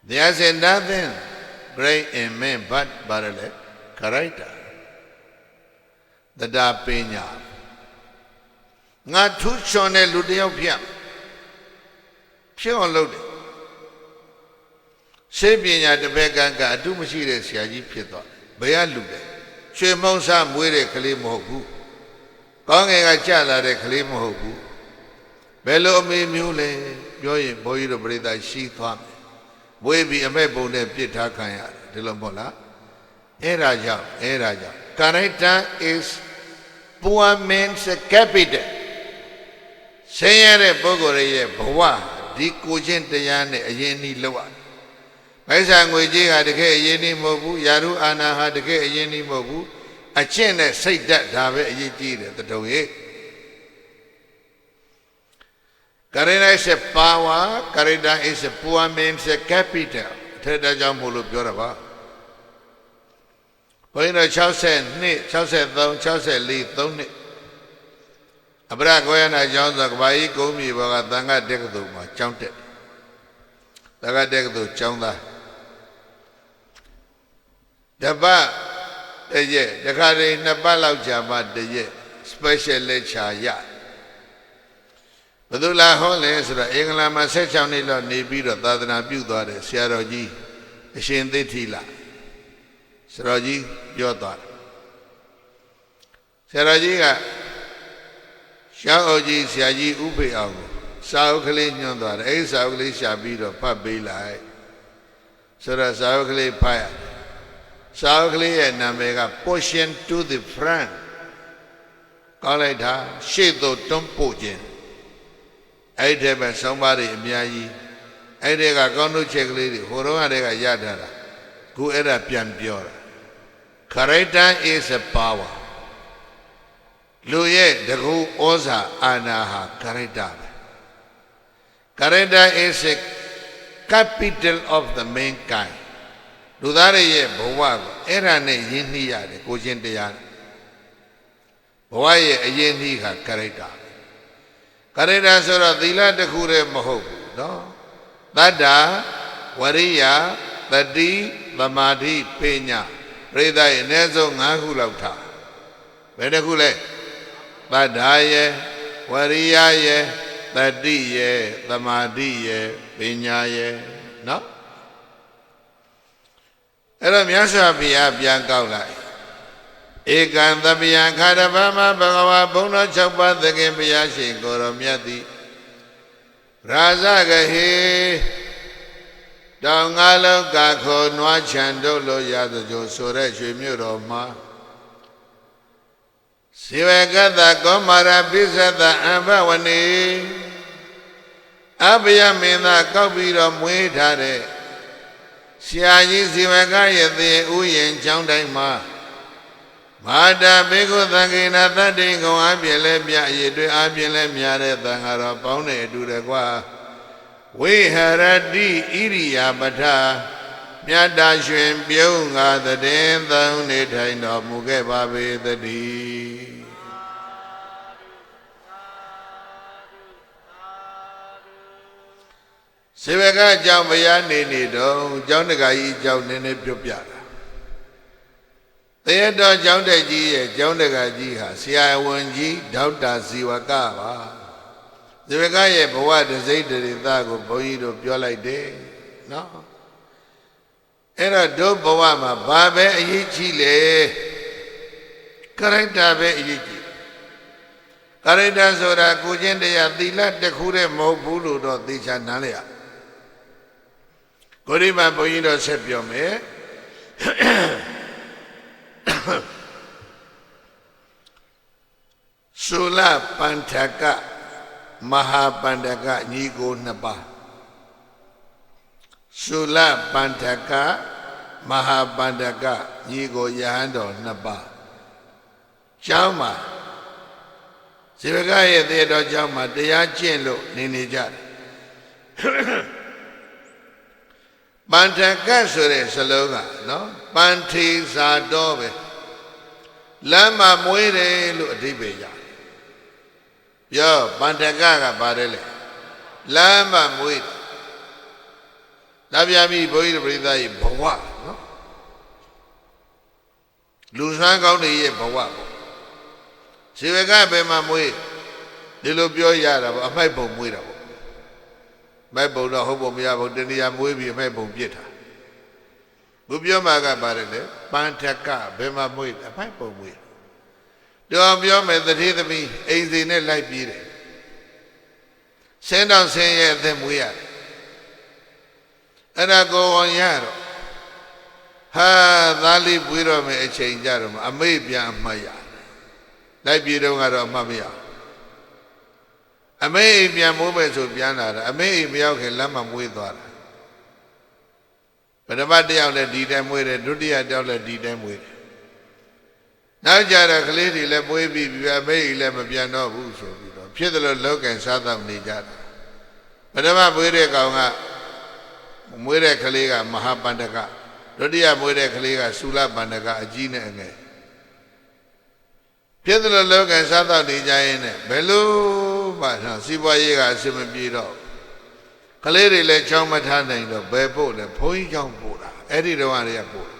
There's nothing great in man but ပါတယ်လေ character တရားပညာငါထူးချွန်တဲ့လူတစ်ယောက်ဖြစ်အောင်လုပ်တယ်ဆေးပညာတစ်ဘက်ကအတုမရှိတဲ့ဆရာကြီးဖြစ်သွားဘယ်ကလူလဲရွှေမောင်းစားမွေးတဲ့ကလေးမဟုတ်ဘူးကောင်းငယ်ကကြလာတဲ့ကလေးမဟုတ်ဘူးဘယ်လိုအမေမျိုးလဲပြောရင်ဘုန်းကြီးတို့ပြိဿရှိသွားမယ်မွေးပြီးအမဲ့ပုံနဲ့ပြစ်ထားခံရတယ်ဒီလိုမဟုတ်လားအဲ့ဒါကြောင့် character is poor man's capital ဆင်းရဲတဲ့ပုဂ္ဂိုလ်ရဲ့ဘဝဒီကိုချင်းတရားနဲ့အရင်ဤလောက်ရမိုက်ဆံငွေကြီးကတကယ်အရင်ဤမဟုတ်ဘူးယာရုအာနာဟာတကယ်အရင်ဤမဟုတ်ဘူးအကျင့်နဲ့စိတ်ဓာတ်ဒါပဲအရေးကြီးတယ်တုံရဲ့ Character is a power character is a poor man's capital ထဲဒါကြောင့်မို့လို့ပြောတာပါဘုန်းကြီးတို့62 63 64 3နှစ်အပရကောယနာကျောင်းဆိုကဘာကြီးကုန်းမြေဘောကသံဃတက္ကသိုလ်မှာကျောင်းတက်သံဃတက္ကသိုလ်ကျောင်းသား တပတ်တရက်တခါတည်းနှစ်ပတ်လောက်ကြာမှတရက် special lecture ရဘယ်သူလာဟောလဲဆိုတော့အင်္ဂလန်မှာ16နှစ်လောက်နေပြီးတော့သာသနာပြုသွားတယ်ဆရာတော်ကြီးအရှင်သစ်ထီလာဆရာတော်ကြီးပြောသွားတယ်ဆရာတော်ကြီးကရှောင်းအုပ်ကြီးဆရာကြီးဥဖေအောင်ကိုစာအုပ်ကလေးညွှန်သွားတယ်အဲ့ဒီစာအုပ်ကလေးရှာပြီးတော့ဖတ်ပေးလိုက်ဆိုတော့စာအုပ်ကလေးဖတ်ရစာအုပ်ကလေးရဲ့နာမည်က Portion to the Front ကောင်းလိုက်တာရှေ့သို့တွန်းပို့ခြင်းအဲ့ဒီမှာဆောင်းပါးတွေအများကြီးအဲ့ဒီကကောင်းတို့ချက်ကလေးတွေဟိုတော့ကတည်းကရထားတာခုအဲ့ဒါပြန်ပြောတာ Character is a power လူရဲ့တကူဩဇာအာဏာဟာ character ပဲ Character is a capital of the mankind လူသားရဲ့ဘဝကိုအဲ့ဒါနဲ့ယဉ်နှီးရတယ်ကိုချင်းတရားဘဝရဲ့အရင်နှီးခါ character ဆိုတော့သီလတစ်ခုတည်းမဟုတ်ဘူးနော်သတ္တာဝရိယသတိသမာဓိပညာပြိဿရဲ့အနည်းဆုံး5ခုလောက်ထားဘယ်နှခုလဲသတ္တာရဲ့ဝရိယရဲ့သတိရဲ့သမာဓိရဲ့ပညာရဲ့နော်အဲ့တော့မြတ်စွာဘုရားပြန်ကောက်လိုက်ဧကံသဗ္ဗယံခါရဗမဘဂဝါဘုံတော်6ပါးသခင်ဘုရားရှင်ကိုရောမြတ်သည်ရာဇဂဟေတောင်ငါလောကခေါ်နွားချံတို့လို့ရသကြိုဆိုတဲ့ရွှေမြို့တော်မှာဇေဝကတ္တကောမာရပိစ္ဆတအံဘဝနေအဘယမင်းသားကောက်ပြီးတော့မွေးထားတဲ့ဆရာကြီးဇေဝကရဲ့သေဥယျာဉ်ကျောင်းတိုင်းမှာမာတာဘေကုသံဃိနာတတ္တိကုံအပြည့်လဲပြအည်တွေအပြည့်လဲများတဲ့သံဃာတော်ပေါင်းတဲ့အတူတကွာဝိဟရတိဣရိယာပထမြတ်တာရွှင်ပြုံးငါသတဲ့သုံးနေထိုင်တော်မူခဲ့ပါပေသတည်းဇေဝကအကြောင်းဘုရားနေတော့ကျောင်းတကာကြီးအကြောင်းနည်းနည်းပြောပြတာသေတော်ကျောင်းတက်ကြီးရဲ့ကျောင်းတကာကြီးဟာဆရာဝန်ကြီးဒေါက်တာဇီဝကပါဇေဝကရဲ့ဘဝတစိမ့်တရေသားကိုဘုန်းကြီးတို့ပြောလိုက်တယ်နော်အဲ့တော့တို့ဘဝမှာဘာပဲအရေးကြီးလဲကရိုက်တာပဲအရေးကြီးကရိုက်တာဆိုတာကိုချင်းတရားသီလတစ်ခုတည်းမဟုတ်ဘူးလို့တော့သိချာနားလည်ရကိုရိမဘုန်းကြီးတို့ဆက်ပြောမယ်သုလပန္ထကမဟာပန္ထကညီကို2ပါးသုလပန္ထကမဟာပန္ထကညီကိုယဟန်တော်2ပါးကျောင်းမှာဇေဝကရဲ့သေတော်ကျောင်းမှာတရားကျင့်လို့နေကြတယ်ပန္ထကဆိုတဲ့စလုံးကနော်ပန္ထေဇာတော်ပဲလမ်းမှာမွေးတယ်လို့အဓိပ္ပာယ်ရတယ်ပြောပန္ထကကပါတယ်လေလမ်းမှာမွေးဒါပြပြီဘုန်းကြီးပရိသတ်ရဲ့ဘဝနော်လူဆွမ်းကောင်းတွေရဲ့ဘဝပေါ့ဇေဝကဘယ်မှာမွေးဒီလိုပြောရတာပေါ့အမိုက်ပုံမွေးတာပေါ့မိုက်ပုံတော့ဟုတ်ပုံမရဘူးတဏှာမွေးပြီးအမိုက်ပုံပြစ်တာဘုပြောမှာကပါတယ်လေပန္ထကဘယ်မှာမွေးအမိုက်ပုံမွေးတော်ပြောမယ်တတိသမီးအိမ်စီနဲ့လိုက်ပြေးတယ်ဆင်းတော်ဆင်းရဲ့အသက်မွေးရတယ်အဲ့ဒါကိုဝန်ရတော့ဟာသားလေးပွေးတော့မယ်အချိန်ကြတော့အမေပြန်အမှတ်ရတယ်လိုက်ပြေးတော့ကတော့အမှတ်မရအမေအိမ်ပြန်မိုးမယ်ဆိုပြန်လာတာအမေအိမ်မရောက်ခင်လမ်းမှာမွေးသွားတာပထမတစ်ယောက်လည်းဒီတိုင်းမွေးတယ်ဒုတိယတစ်ယောက်လည်းဒီတိုင်းမွေးတယ်နောက်ကြတော့ကလေးတွေလည်းမွေးပြီးအမေအိမ်လည်းမပြန်တော့ဘူးဆိုပြီးတော့ဖြစ်တယ်လို့လောက်ကင်စားတော့နေကြတာပထမမွေးတဲ့ကောင်ကမွေးတဲ့ကလေးကမဟာပန္တကဒုတိယမွေးတဲ့ကလေးကသုလပန္တကအကြီးနဲ့အငယ်ဖြစ်တယ်လို့လောက်ကင်စားတော့နေကြရင်လည်းဘယ်လိုမှစီးပွားရေးကအဆင်မပြေတော့ကလေးတွေလည်းချောင်းမထားနိုင်တော့ဘယ်ပို့လဲဘုန်းကြီးချောင်းပို့တာအဲ့ဒီတော့ကလေးကပို့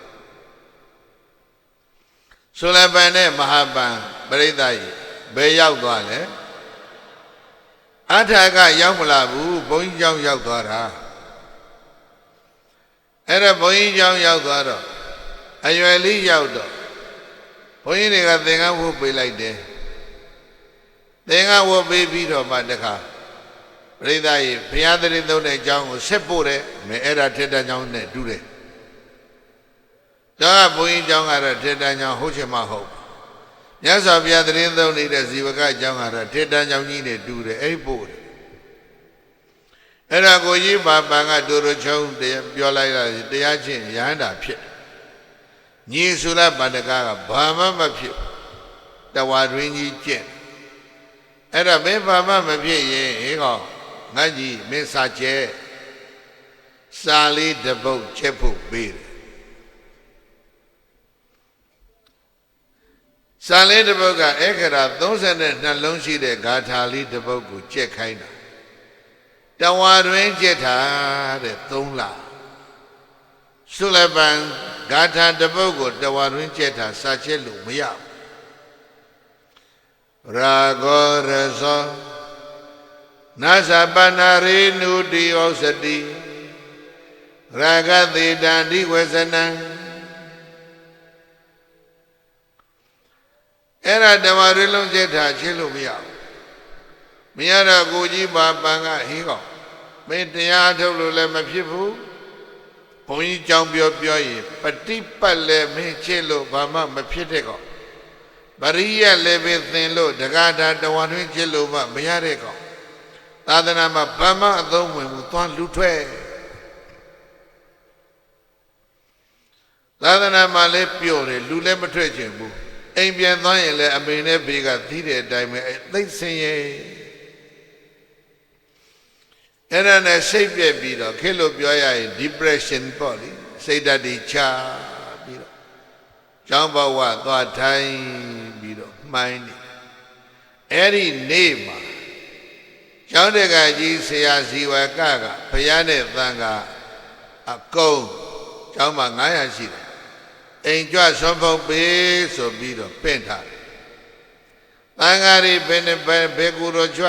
ဆိုလပန်နဲ့မဟာပန်ပရိသတ်ကြီးဘယ်ရောက်သွားလဲအထာကရောက်မလာဘူးဘုန်းကြီးကျောင်းရောက်သွားတာအဲ့ဒါဘုန်းကြီးကျောင်းရောက်သွားတော့အရွယ်လေးရောက်တော့ဘုန်းကြီးတွေကသင်္ကန်းဝတ်ပေးလိုက်တယ်သင်္ကန်းဝတ်ပေးပြီးတော့မှတခါပရိသတ်ကြီးဘုရားသခင်သုံးတဲ့အကြောင်းကိုဆက်ပို့တယ်မဲအဲ့ဒါထေတ္တကျောင်းနဲ့တူတယ်ဒါကဘုန်းကြီးကျောင်းကတော့ထေတ္တကျောင်းဟုတ်ချင်မှဟုတ်မြတ်စွာဘုရားသခင်သုံးနေတဲ့ဇီဝကကျောင်းကတော့ထေတ္တကျောင်းကြီးနဲ့တူတယ်အဲ့ပို့တယ်အဲ့ဒါကိုကြီးပါပန်ကတူရချုံပြောလိုက်တာတရားချင်းရဟန္တာဖြစ်ညီစုလပန္ဒကကဘာမှမဖြစ်တဝါတွင်ကြီးကျင့်အဲ့ဒါဘယ်ဘာမှမဖြစ်ရင်ဟေးကောင်ငါကြီးမင်းစာကျဲစာလေးတစ်ပုတ်ချက်ဖို့ပေးတယ်စာလေးတစ်ပုတ်ကဧကရာ32လုံးရှိတဲ့ဂါထာလေးတစ်ပုတ်ကိုကျက်ခိုင်းတာတဝါတွင်ကျက်တာတဲ့3လသုလပန်ဂါထာတစ်ပုတ်ကိုတဝါတွင်ကျက်တာစာချက်လို့မရဘူးရာဂောရသောနာသပနာရေနုတိဩစတိရာဂသေတံဒီဝေစနံအဲ့ဒါဓမ္မတွေလုံးကျက်တာချင်းလို့မရဘူးမရတော့ကိုကြီးပါပန်ကဟေးကောင်မင်းတရားထုတ်လို့လည်းမဖြစ်ဘူးဘုန်းကြီးကြောင်းပြောရင်ပฏิပတ်လည်းမင်းချစ်လို့ဘာမှမဖြစ်တဲ့ကောင်ပရိယလည်းပဲသင်လို့တက္ကထာတဝါတွင်ချစ်လို့မှမရတဲ့ကောင်သာသနာမှာဘာမှအသုံးဝင်ဘူးသွားလူထွက်သာသနာမှာလည်းပြော့တယ်လူလည်းမထွက်ချင်ဘူးအိမ်ပြန်သွားရင်လည်းအမေနဲ့ဘေးကသီးတဲ့အတိုင်းပဲသိဆင်းရဲအဲ့ဒါနဲ့စိတ်ပြက်ပြီးတော့ခေတ်လို့ပြောရရင် depression ပေါ့လေစိတ်ဓာတ်တွေချပြီးတော့ကျောင်းဘဝသွားထိုင်ပြီးတော့မှိုင်းနေအဲ့ဒီနေ့မှာကျောင်းတက္ကကြီးဆရာဇီဝကဘုရားနဲ့သံဃာအကုန်ကျောင်းမှာ900ရှိတယ်အိမ်ကြွဆွမ်းဖုံးပေးဆိုပြီးတော့ပင့်ထားတယ်သံဃာတွေဘယ်နဲ့ဘယ်ကူရောကြွ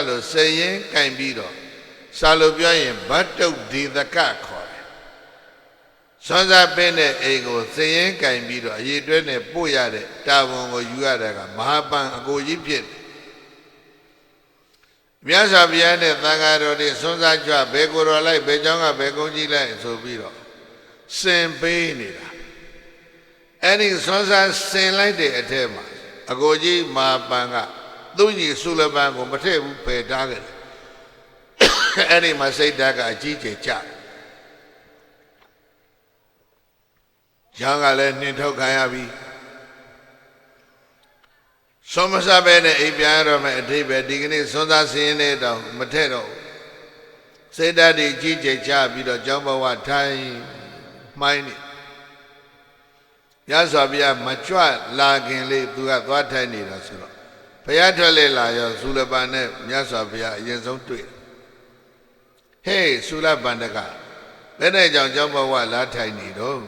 လို့စရင်ကင်ပြီးတော့စာလို့ပြောရင်ဘတ်တုတ်ဒီသကခေါ်တယ်ဆွမ်းစားပင်းတဲ့အိမ်ကိုစရင်ကင်ပြီးတော့အရေးတွဲနဲ့ပို့ရတဲ့တာဝန်ကိုယူရတာကမဟာပန်အကိုကြီးဖြစ်တယ်မြတ်စွာဘုရားနဲ့သံဃာတော်တွေဆွမ်းစားကြွဘယ်ကိုရောလိုက်ဘယ်ကျောင်းကဘယ်ကုန်းကြီးလိုက်ဆိုပြီးတော့စင်ပေးနေတာအဲ့ဒီဆွမ်းစားစင်လိုက်တဲ့အထက်မှာအကိုကြီးမဟာပန်ကသူ့ညီဆုလပန်ကိုမထည့်ဘူးဖယ်ထားခဲ့တယ်အဲ့ဒီမှာစိတ်ဓာတ်ကအကြီးကျယ်ကျရောင်းကလည်းနှင်ထုတ်ခံရပြီဆွမ်းမစားပဲနဲ့အိမ်ပြန်ရတော့မယ်အထိပ္ပယ်ဒီကနေ့ဆွမ်းစားစင်းနေတော့မထည့်တော့စိတ်ဓာတ်တွေကြီးကျယ်ကျပြီးတော့ကျောင်းဘဝထိုင်မှိုင်းနေရသော်ဘုရားမကြွလာခင်လေးသူကသွားထိုင်နေတာဆိုတော့ဘုရားထွက်လေလာရောသုလပန်နဲ့မြတ်စွာဘုရားအရင်ဆုံးတွေ့ဟေးသုလပန္ဒကဘယ်နဲ့ကြောင့်ကျောင်းဘဝလာထိုင်နေတော့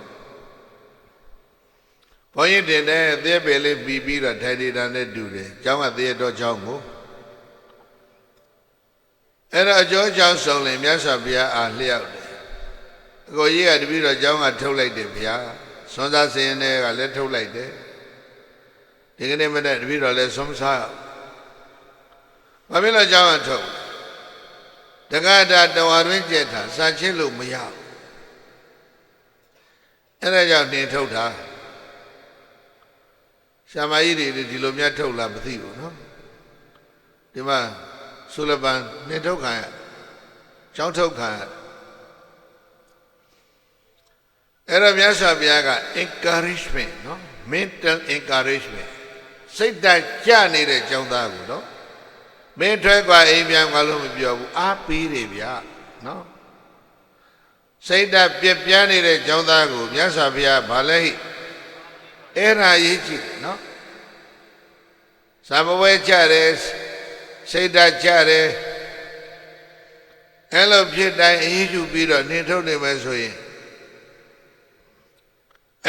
ဘုန်းကြီးတင်တဲ့သဲပယ်လေးပြီးတော့ထိုင်နေတာနဲ့တူတယ်ကျောင်းကသဲတော်ကျောင်းကိုအဲ့တော့အကျော်ကျောင်းဆောင်လေမြတ်စွာဘုရားအားလျှောက်တယ်အကိုကြီးကတပည့်တော်ကျောင်းကထုတ်လိုက်တယ်ဗျာဆွမ်းစားစင်းတွေကလည်းထုတ်လိုက်တယ်ဒီကနေ့မနေ့တပည့်တော်လည်းဆွမ်းစားဘာဖြစ်လို့ကျောင်းကထုတ်တက္ကထာတဝါတွင်ကျက်တာစာချင်းလို့မရဘူးအဲ့ဒါကြောင့်နှင်ထုတ်တာရှာမကြီးတွေဒီလိုများထုတ်လာမသိဘူးနော်ဒီမှာဆုလပန်နှင်ထုတ်ခံရကျောင်းထုတ်ခံရအဲ့တော့မြတ်စွာဘုရားက encouragement နော် mental encouragement စိတ်ဓာတ်ကျနေတဲ့ကျောင်းသားကိုနော်မင်းထွက်กว่าအိမ်ပြန်ကလို့မပြောဘူးအားပေးတယ်ဗျာနော်စိတ်ဓာတ်ပြပြနေတဲ့ကျောင်းသားကိုမြတ်စွာဘုရားဗာလဲဟိအဲ့ဒါရေးကြည့်နော်ဇာမဝဲကြတယ်စိတ်ဓာတ်ကြတယ်အဲ့လိုဖြစ်တိုင်းအေးယူပြီးတော့နှင်ထုတ်နေမယ်ဆိုရင်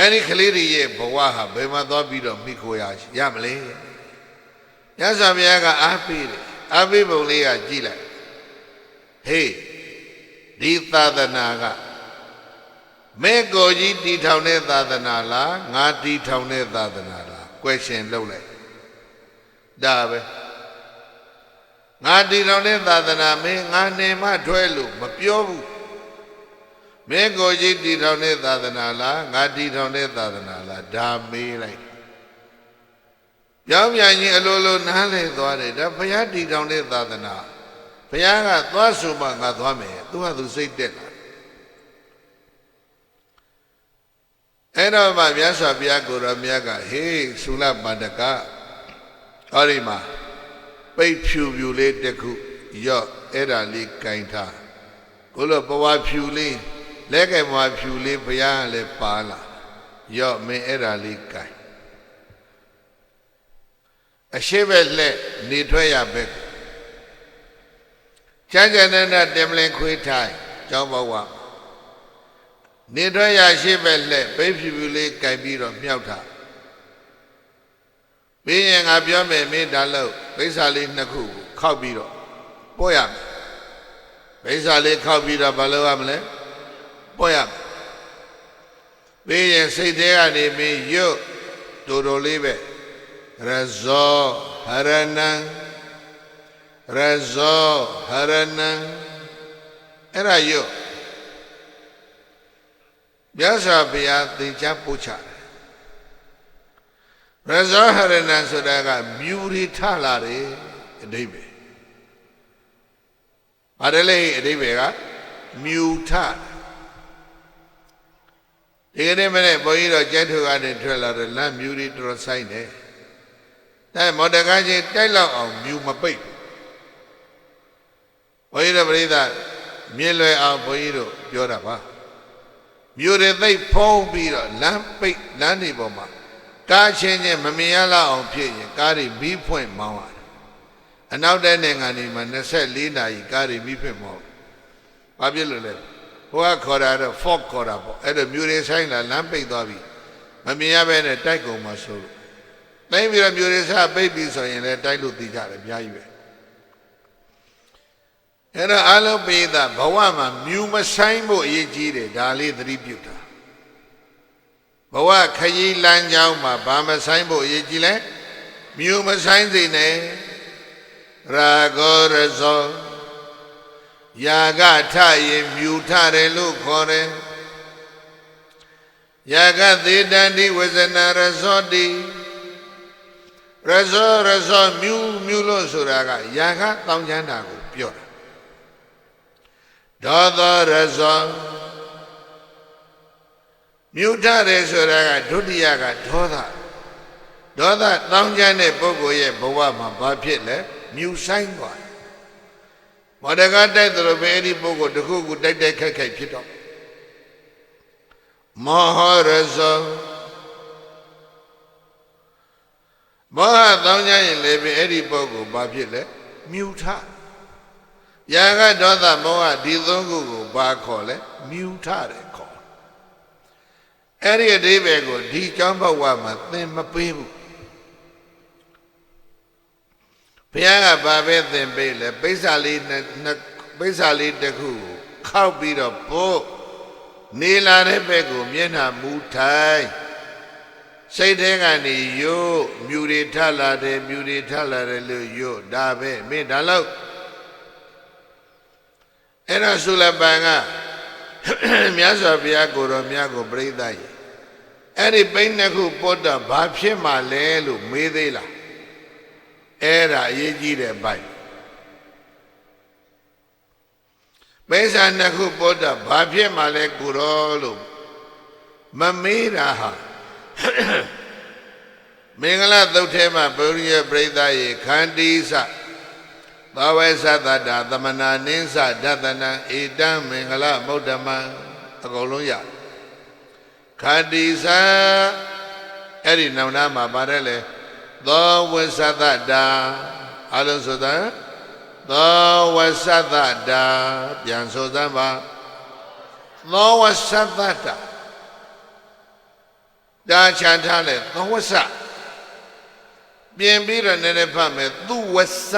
အဲ့ဒီကလေးတွေရဲ့ဘဝဟာဘယ်မှာသွားပြီးတော့မိခိုရမလဲမြတ်စွာဘုရားကအားပေးတယ်အားပေးပုံလေးကကြည့်လိုက်ဟေးဒီသာသနာကမဲကိုကြီးတီထောင်တဲ့သာသနာလားငါတီထောင်တဲ့သာသနာလား question လုပ်လိုက်ဒါပဲငါတီထောင်တဲ့သာသနာမင်းငါနေမှထွဲလို့မပြောဘူးမဲကိုကြီးတီထောင်တဲ့သာသနာလားငါတီထောင်တဲ့သာသနာလားဒါမေးလိုက်ပြောင်းပြန်ရင်အလိုလိုနားလည်သွားတယ်ဒါဘုရားတီထောင်တဲ့သာသနာဘုရားကသွားဆိုမှငါသွားမယ်သူကသူစိတ်တက်လာအဲ့တော့မှမြတ်စွာဘုရားကိုယ်တော်မြတ်ကဟေးသုလပန္ဒကဟောဒီမှာပိတ်ဖြူဖြူလေးတစ်ခုရော့အဲ့ဒါလေးကင်ထားကိုလိုပဝါဖြူလေးလက်ကဲပဝါဖြူလေးဘုရားကလည်းပါလာရော့မင်းအဲ့ဒါလေးကင်အရှိဘက်လက်နေထွက်ရဘက်ကျမ်းကျမ်းနဲ့တင်မလင်ခွေးထိုင်ကျောင်းဘဝနေထွက်ရရှိဘက်လက်ပိတ်ဖြူဖြူလေးကင်ပြီးတော့မြောက်ထားပြီးရင်ငါပြောမယ်မင်းဒါလို့ဗိစ္ဆာလေးနှစ်ခုကိုခောက်ပြီးတော့ပို့ရမယ်ဗိစ္ဆာလေးခောက်ပြီးတော့ဘာလုပ်ရမလဲပို့ရမယ်ပြီးရင်စိတ်ထဲကနေမင်းရွတ်တော်လေးပဲရဇောဟရဏံရဇောဟရဏံအဲ့ဒါရွတ်မြတ်စွာဘုရားသင်ကြားပို့ချရဇောဟရဏံဆိုတာကမြူရီထလာတယ်အဓိပ္ပာယ်ဘာလဲလေအဓိပ္ပာယ်ကမြူထဒီကနေ့မနေ့ဘုန်းကြီးတို့ကျဲထုကနေထွက်လာတယ်လမ်းမြူရီတော်ဆိုင်တယ်ဒါမော်တကားကြီးတိုက်လောက်အောင်မြူမပိတ်ဘုန်းကြီးတို့ပရိသတ်မြင်လွယ်အောင်ဘုန်းကြီးတို့ပြောတာပါမြူတွေသိပ်ဖုံးပြီးတော့လမ်းပိတ်လမ်းတွေပေါ်မှာကားချင်းချင်းမမြင်ရလောက်အောင်ဖြစ်ရင်ကားတွေမီးဖွင့်မောင်းရတယ်အနောက်တဲ့နိုင်ငံတွေမှာ24နာရီကားတွေမီးဖွင့်မောင်းဘာဖြစ်လို့လဲဟိုကခေါ်တာတော့ fog ခေါ်တာပေါ့အဲ့တော့မြူတွေဆိုင်လာလမ်းပိတ်သွားပြီမမြင်ရဘဲနဲ့တိုက်ကုန်မှာဆိုလို့တိုင်းပြီးတော့မြူတွေစပိတ်ပြီဆိုရင်လည်းတိုက်လို့တည်ကြတယ်အများကြီးပဲအဲ့တော့အလုံးပိသဘဝမှာမြူမဆိုင်ဖို့အရေးကြီးတယ်ဒါလေးသတိပြုတာဘဝခရီးလမ်းကြောင်းမှာဘာမဆိုင်ဖို့အရေးကြီးလဲမြူမဆိုင်စေနဲ့ရာဂောရဇောယာကထရင်မြူထတယ်လို့ခေါ်တယ်ယာကသေတံတိဝဇနာရဇောတိရဇောမြူလို့ဆိုတာကယာကတောင်းချမ်းတာကိုပြောတာဒေါသောရဇောမြူထတယ်ဆိုတာကဒုတိယကဒေါသတောင်းချမ်းတဲ့ပုဂ္ဂိုလ်ရဲ့ဘဝမှာဘာဖြစ်လဲမြူဆိုင်သွားတယ်မော်ဒကာတိုက်တယ်လို့ပဲအဲ့ဒီပုဂ္ဂိုလ်တစ်ခုခုတိုက်ခိုက်ဖြစ်တော့မောဟရဇောမောဟတောင်းချမ်းရင်လည်းပဲအဲ့ဒီပုဂ္ဂိုလ်ဘာဖြစ်လဲမြူထယာကဒေါသမောဟဒီသုံးခုကိုဘာခေါ်လဲမြူထတယ်ခေါ်အဲ့ဒီအဓိပ္ပာယ်ကိုဒီကျောင်းဘဝမှာသင်မပေးဘူးဘုရားကဘာပဲသင်ပေးလဲပိဿာလေးတစ်ခုကိုခောက်ပြီးတော့ပို့နေလာတဲ့ဘက်ကိုမျက်နှာမူထိုင်စိတ်ထဲကနေယို့မြူတွေထလာတယ်လို့ယို့ဒါပဲမင်းဒါလို့အဲ့ဒါဆုလပန်ကမြတ်စွာဘုရားကိုယ်တော်မြတ်ကိုပြိဿရေအဲ့ဒီပိန်းနှစ်ခုပုတ်တော့ဘာဖြစ်မှလဲလို့မေးသေးလားအဲ့ဒါအရေးကြီးတဲ့ဘိုက်ပိဿာနှစ်ခုပုတ်တော့ဘာဖြစ်မှလဲကိုတော်လို့မမေးတာဟာမင်္ဂလာသုတ်ထဲမှာဘုရားပြိဿရေခန္တီစသဝေသတ္တတာသမနာနိစ္စဒသနံဧတံမင်္ဂလမௌဒ္ဓမံအကုန်လုံးရခန္တီစအဲ့ဒီနောက်နာမှာပါတယ်လေသောဝေသတ္တတာအလုံးစုံသာသောဝေသတ္တတာပြန်ဆိုသမ်းပါသောဝေသတ္တတာ ဒါချန်ထားလဲသဝဆပြင်ပြီးတော့နည်းနည်းဖတ်မယ်သူဝဆ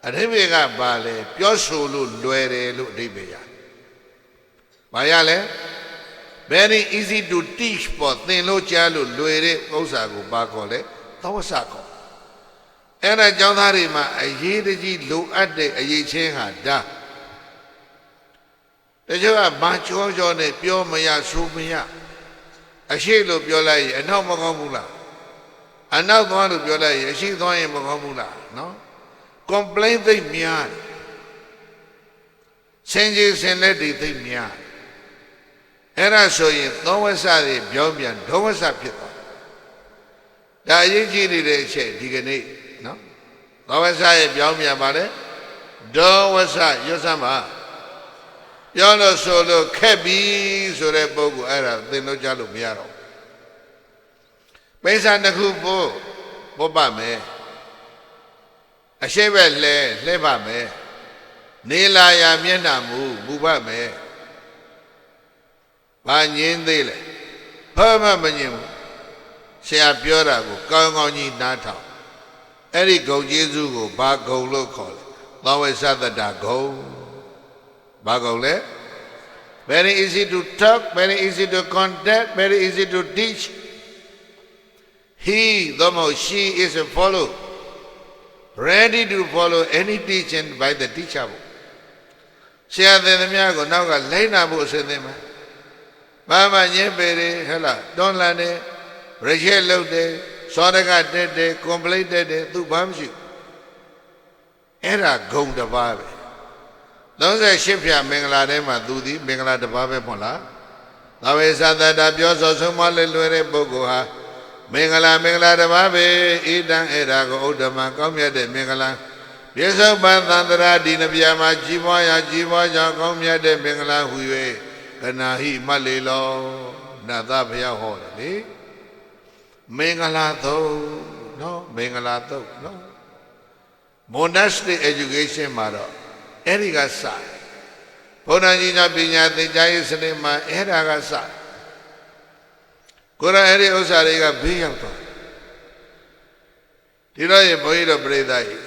အဓိပ္ပာယ်ကဘာလဲပြောဆိုလို့လွယ်တယ်လို့အဓိပ္ပာယ်ရဘာရလဲ very easy to teach ပေါ်သင်လို့ကြားလို့လွယ်တဲ့ဥစ္စာကိုဘာခေါ်လဲသဝဆခေါ်အဲ့ဒါကျောင်းသားတွေမှာအရေးတကြီးလိုအပ်တဲ့အရေးချင်းဟာဒါတချို့ကဘာကြောနဲ့ပြောမရဆိုမရအရှိလို့ပြောလိုက်ရင်အနောက်မကောင်းဘူးလားအနောက်သွားလို့ပြောလိုက်ရင်အရှိသွားရင်မကောင်းဘူးလားနော် complain သိများစင်ကြီးစင်လက်တွေသိများအဲ့ဒါဆိုရင်သောဝဆတွေပြောပြန်ဒုဝဆဖြစ်သွားဒါအရေးကြီးနေတဲ့အချက်ဒီကနေ့နော်သောဝဆရဲ့ပြောပြန်ပါလေဒုဝဆရွတ်စမ်းပါပြောလို့ဆိုလို့ခက်ပြီဆိုတဲ့ပုဂ္ဂိုလ်အဲ့ဒါသင်လို့ကြားလို့မရတော့ပိဿာတစ်ခုပို့ပါမယ်အရှိဘက်လှဲပါမယ်နေလာရမျက်နှာမူပါမယ်ဘာငင်းသေးလဲဘာမှမငင်းဘူးဆရာပြောတာကိုကောင်းကောင်းကြီးနားထောင်အဲ့ဒီဂုံကျေးဇူးကိုဘာဂုံလို့ခေါ်လဲသောဝိသတ္တဂုံဘာဂုံလဲ very easy to talk very easy to contact very easy to teach he though she is a follow ready to follow any teaching by the teacher ဆရာသင်သမျှကိုနောက်ကလိုက်နာဖို့အစဉ်သင်မှာဘာမှညင်းပေတယ်ဟဲ့လားတွန်းလှန်တယ်ရရှက်လုပ်တယ်စောရကတက်တယ် complaint တက်တယ်သူဘာမှမရှိအဲ့ဒါဂုံတစ်ပါးပဲ38ဖြာမင်္ဂလာထဲမှာသူသည်မင်္ဂလာတစ်ပါးပဲမဟုတ်လားသဝေသတ္တပြောဆိုဆုံးမလွယ်တဲ့ပုဂ္ဂိုလ်ဟာမင်္ဂလာတစ်ပါးပဲဣဒံအဲ့ဒါကိုဥဒ္ဓမကောင်းမြတ်တဲ့မင်္ဂလာပြစ္ဆုတ်ပန်သန္တရာဒီနဗျာမှာကြီးပွားကြောင်းကောင်းမြတ်တဲ့မင်္ဂလာဟူ၍ကနာဟိမတ်လေလောနတ်သားဘုရားဟောတယ်လေမင်္ဂလာသုံးနော်မင်္ဂလာသုံးနော် monastic education မှာတော့အဲ့ဒီကစဘုရားကြီးကပညာသင်ကြားရေးစနစ်မှာအဲ့ဒါကစကိုယ်ရအဲ့ဒီဥစ္စာတွေကဘေးရောက်သွားဒီတော့ရေဘုန်းကြီးတို့ပြိဿကြီး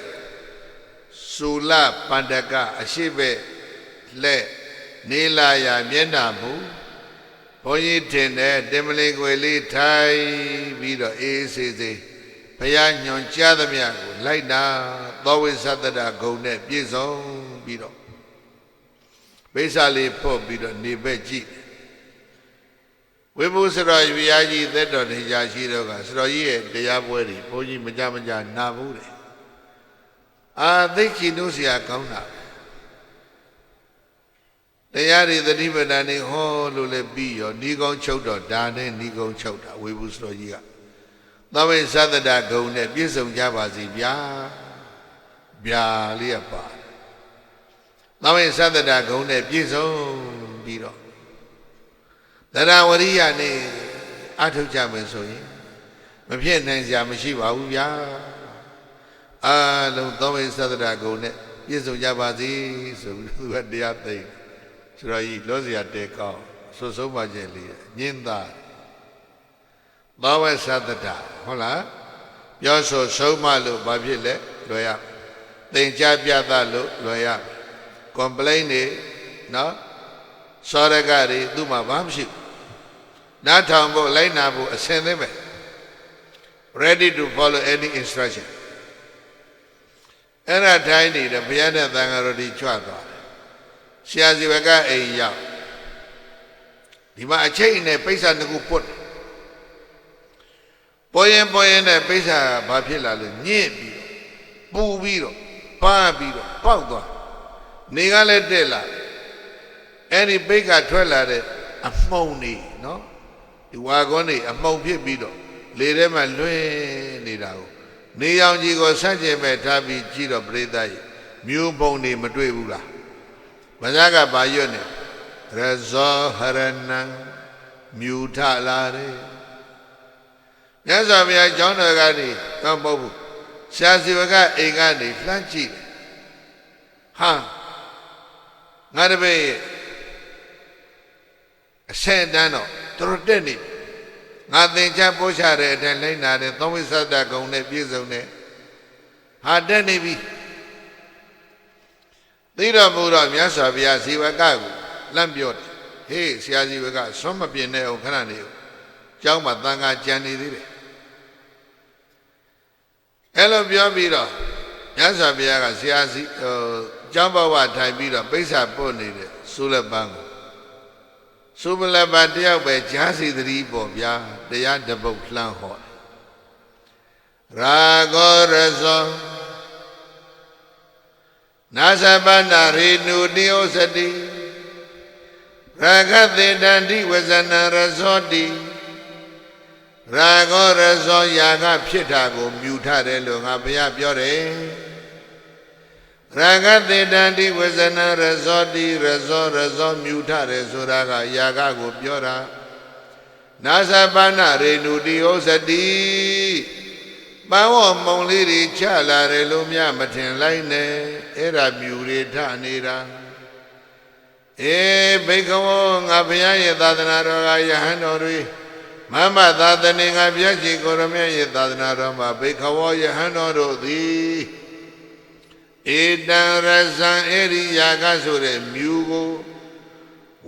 စူလပန္တကအရှိဘက်လက်နေလာရမျက်နှာမူဘုန်းကြီးထင်တယ်တင်မလီကွယ်လေးထိုင်ပြီးတော့အေးစေစေဘုရားညွန်ကြားသမျှကိုလိုက်နာသောဝိသတ္တဂုံနဲ့ပြည့်စုံပြီးတော့ဘိစာလေးဖို့ပြီးတော့နေဘက်ကြည့်ဝိပုစရောဘုရားကြီးသက်တော်တရားရှိတော့ကစရောကြီးရဲ့တရားပွဲတွေဘုန်းကြီးမကြနာဘူးတယ်သိချင်လို့ဆရာကောင်းတာတရားတွေသတိပဋ္ဌာန်တွေဟောလို့လည်းပြီးရောဤကုံချုပ်တော့ဒါနဲ့ဤကုံချုပ်တာဝိပုစရောကြီးကသဝိသတ္တဂုံနဲ့ပြည့်စုံကြပါစီဗျာဗျာလေးကပါသဝိသတ္တဂုံနဲ့ပြည့်စုံပြီးတော့တရားဝရိယနဲ့အထုတ်ကြမယ်ဆိုရင်မဖြစ်နိုင်စရာမရှိပါဘူးဗျာလုံးသဝိသတ္တဂုံနဲ့ပြည့်စုံကြပါစေဆိုပြီးသူကတရားသိဆိုတော့ဤလောစရာတဲကောင်းဆွဆုံးပါခြင်းလေးညင်းသားသောဝဆတ္တဟုတ်လားပြောဆိုဆုံးမလို့ဘာဖြစ်လဲလွယ်ရသင်ကြားပြသလို့လွယ်ရ complain တွေနော်စောရကတွေသူ့မှာဘာမှမရှိဘူးနားထောင်ဖို့လိုက်နာဖို့အစဉ်သင့်ပဲ ready to follow any instruction အဲ့ဒါတိုင်းနေတယ်ဘုရားနဲ့သံဃာတော်တွေကြွသွားတယ်ဆရာစီဘကအိမ်ရောက်ဒီမှာအချိန်နဲ့ပိဿာနှစ်ခုပွတ်ပေါ်ရင်နဲ့ပိဿာဘာဖြစ်လာလဲညင့်ပြီးပူပြီးတော့ပါပြီးတော့ပေါက်သွားနေကလည်းတက်လာအဲ့ဒီပိတ်ကထွက်လာတဲ့အမှုံနေနော်ဒီဝါကုန်းနေအမှုံဖြစ်ပြီးတော့လေထဲမှာလွင့်နေတာကိုနေရောင်ကြီးကိုဆန့်ကျင်မဲ့ထားပြီးကြည့်တော့ပြိဿကြီးမျိုးပုံနေမတွေ့ဘူးလားမဇ္ဇကဘာရွတ်နေရဇောဟရဏံမြူထလာတယ်မြတ်စွာဘုရားကျောင်းတော်ကနေတော့မဟုတ်ဘူးရှားစီဝကအိမ်ကနေလှမ်းကြည့်တယ်ဟာငါတပည့်အဆင့်တန်းတော့တ သူတို့တက်နေငါသင်္ချပိုးချတဲ့အတိုင်းလိုက်နာတယ်သုံးဝိသဒ္ဒဂုံနဲ့ပြည့်စုံတယ်ဟာတက်နေပြီသိတော်မူတော့မြတ်စွာဘုရားဇီဝကကိုလန့်ပြောတယ်ဟေးဆရာဇီဝကဆွမ်းမပြင်းနဲ့အောင်ခဏနေအောင်ကျောင်းမှာတန်ခါကြံနေသေးတယ်အဲ့လိုပြောပြီးတော့မြတ်စွာဘုရားကဆရာစီကျောင်းဘဝထိုင်ပြီးတော့ပိဿာပို့နေတဲ့သုလပန်းကိုသုလပန်းတယောက်ပဲကြားစီသတိပေါ့ဗျာတရားတပုတ်လှမ်းဟောရာဂောရဇောနာသပနာရေနုတိဩစတိရာဂသေတန္တိဝဇနရဇောတိရာဂောရဇောယာကဖြစ်တာကိုမြူထတယ်လို့ငါဘုရားပြောတယ်ရာဂသေတန္တိဝဇနရဇောတိရဇောမြူထတယ်ဆိုတာကယာကကိုပြောတာနာသပနာရေနုတိဩစတိပန်းဝမုံလေးတွေချလာတယ်လို့မြမထင်လိုက်နဲ့အဲ့ဒါမြူတွေထနေတာအေးဘိက္ခဝေငါဘုရားရဲ့သာသနာတော်ကယဟန်တော်တွေမမသာသနေငါဘုရားရှင်ကိုရမြတ်ရဲ့သာသနာတော်မှာဘိက္ခဝေယဟန်တော်တို့သည်ဧတံရဇံဧရိယာကဆိုတဲ့မြူကို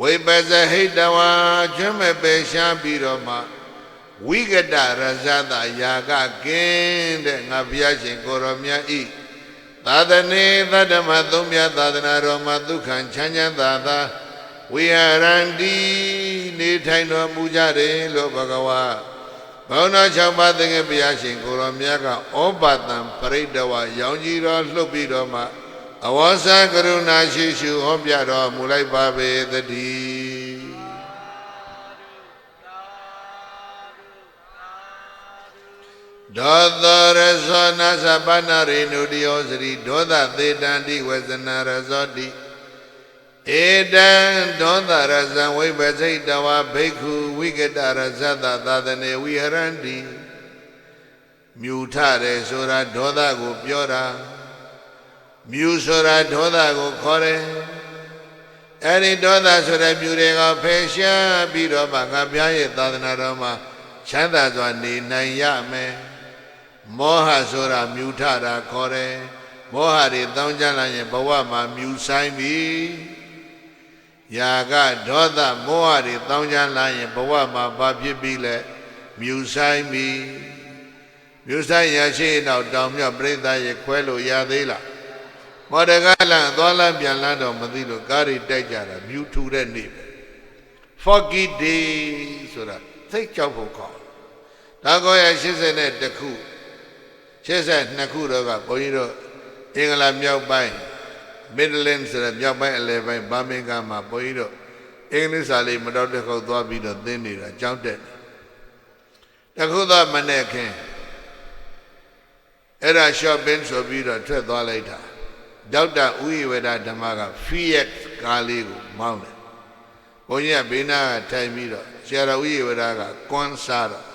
ဝိပဇဟိတဝါကျွမ်းမဲ့ပယ်ရှားပြီးတော့မှဝိကတရဇတယာကကင်းတဲ့ငါဘုရားရှင်ကိုရောမြတ်ဤသာသနေသတ္တမသုံးမြတ်သာသနာတော်မှာဒုက္ခချမ်းချမ်းသာသာဝိဟရန္တိနေထိုင်တော်မူကြတယ်လို့ဘဂဝါဘောင်းတော်၆ပါးသင်္ကေဘုရားရှင်ကိုရောမြတ်ကဩပါတံပရိဒဝရောင်ကြီးတော်လှုပ်ပြီးတော့မှအဝေါစကရုဏာရှိရှုဟောပြတော်မူလိုက်ပါပေသတည်းဒေါသရဇောနာသပနာရေနုတိယောစရိဒေါသသေတန္တိဝဇနာရဇောတိဧတံဒေါသရဇံဝိပစိတဝါဘိက္ခုဝိကတရဇတသာသနေဝိဟရန္တိမြူထတယ်ဆိုတာဒေါသကိုပြောတာမြူဆိုတာဒေါသကိုခေါ်တယ်အဲ့ဒီဒေါသဆိုတဲ့မြူတွေကဖယ်ရှားပြီးတော့မှငါဘုရားရဲ့သာသနာတော်မှာချမ်းသာစွာနေနိုင်ရမယ်မောဟဆိုတာမြူထတာခေါ်တယ်မောဟတွေတောင်းကြလာရင်ဘဝမှာမြူဆိုင်ပြီယာကဒေါသမောဟတွေတောင်းကြလာရင်ဘဝမှာဘာဖြစ်ပြီလဲမြူဆိုင်ပြီမြူဆိုင်ရရှိတော့တောင်မြောက်ပြိဿရဲ့ခွဲလို့ရသေးလားမော်ဒကလန်သွားလန်းပြန်လန်းတော့မသိလို့ကားတွေတိုက်ကြတာမြူထူတဲ့နေ့ပဲ Foggy day ဆိုတာသိကြောက်ဖို့ကောင်းဒါကောရ82ခု82ခုတော့ကဘုန်းကြီးတို့အင်္ဂလာမြောက်ပိုင်း Midland ဆိုတဲ့မြောက်ပိုင်းအလယ်ပိုင်းဘာမင်ဂမ်မှာဘုန်းကြီးတို့အင်္ဂလိပ်စာလေးမတော်တခေါက်သွားပြီးတော့သင်နေတာကြောင်းတက်တခုတော့မနဲ့ခင်အဲ့ဒါ shopping ဆိုပြီးတော့ထွက်သွားလိုက်တာဒေါက်တာဦးဝေဒဓမ္မက Fiat ကားလေးကိုမောင်းတယ်ဘုန်းကြီးကဘေးနားကထိုင်ပြီးတော့ဆရာတော်ဦးဝေဒကကွန်းစားတော့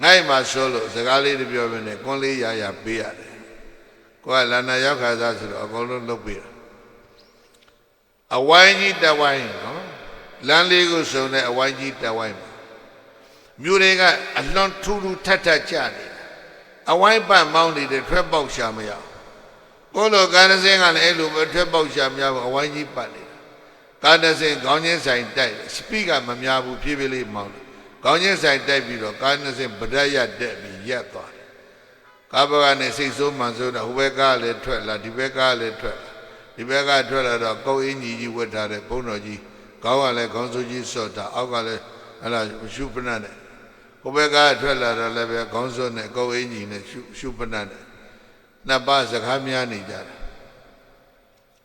ငိုက်မှာဆိုလို့စကားလေးတပြောပြနေကွန်းလေးရပေးရတယ်ကိုကလန္နာရောက်ခါစားဆိုတော့အကုန်လုံးလုပ်ပေးတာအဝိုင်းကြီးတဝိုင်းနော်လမ်းလေးကိုစုံတဲ့အဝိုင်းကြီးတဝိုင်းမြို့တွေကအလွန်ထူးထူးထပ်ထပ်ကြနေတာအဝိုင်းပတ်မောင်းနေတဲ့ထွက်ပေါက်ရှာမရကိုလိုကားစင်းကလည်းအဲ့လိုပဲထွက်ပေါက်ရှာမရဘူးအဝိုင်းကြီးပတ်နေတာကားစင်းခေါင်းချင်းဆိုင်တိုက်စပီကမများဘူးဖြည်းဖြည်းလေးမောင်းတယ်ခေါင်းချင်းဆိုင်တိုက်ပြီးတော့ကားစင်းဗဒတ်ရတက်ပြီးရက်သွားတယ်ကားဘက်ကနေစိတ်ဆိုးမှန်ဆိုးတော့ဟိုဘက်ကလည်းထွက်လာဒီဘက်ကလည်းထွက်လာဒီဘက်ကထွက်လာတော့ကုတ်အင်းကြီးကြီးဝတ်ထားတဲ့ဘုန်းတော်ကြီးခေါင်းကလည်းခေါင်းစိုးကြီးစော့တာအောက်ကလည်းဟလာရှုပနတ်နဲ့ဟိုဘက်ကထွက်လာတော့လည်းပဲခေါင်းစိုးနဲ့ကုတ်အင်းကြီးနဲ့ရှုပနတ်နဲ့နှစ်ပါးစကားများနေကြတာ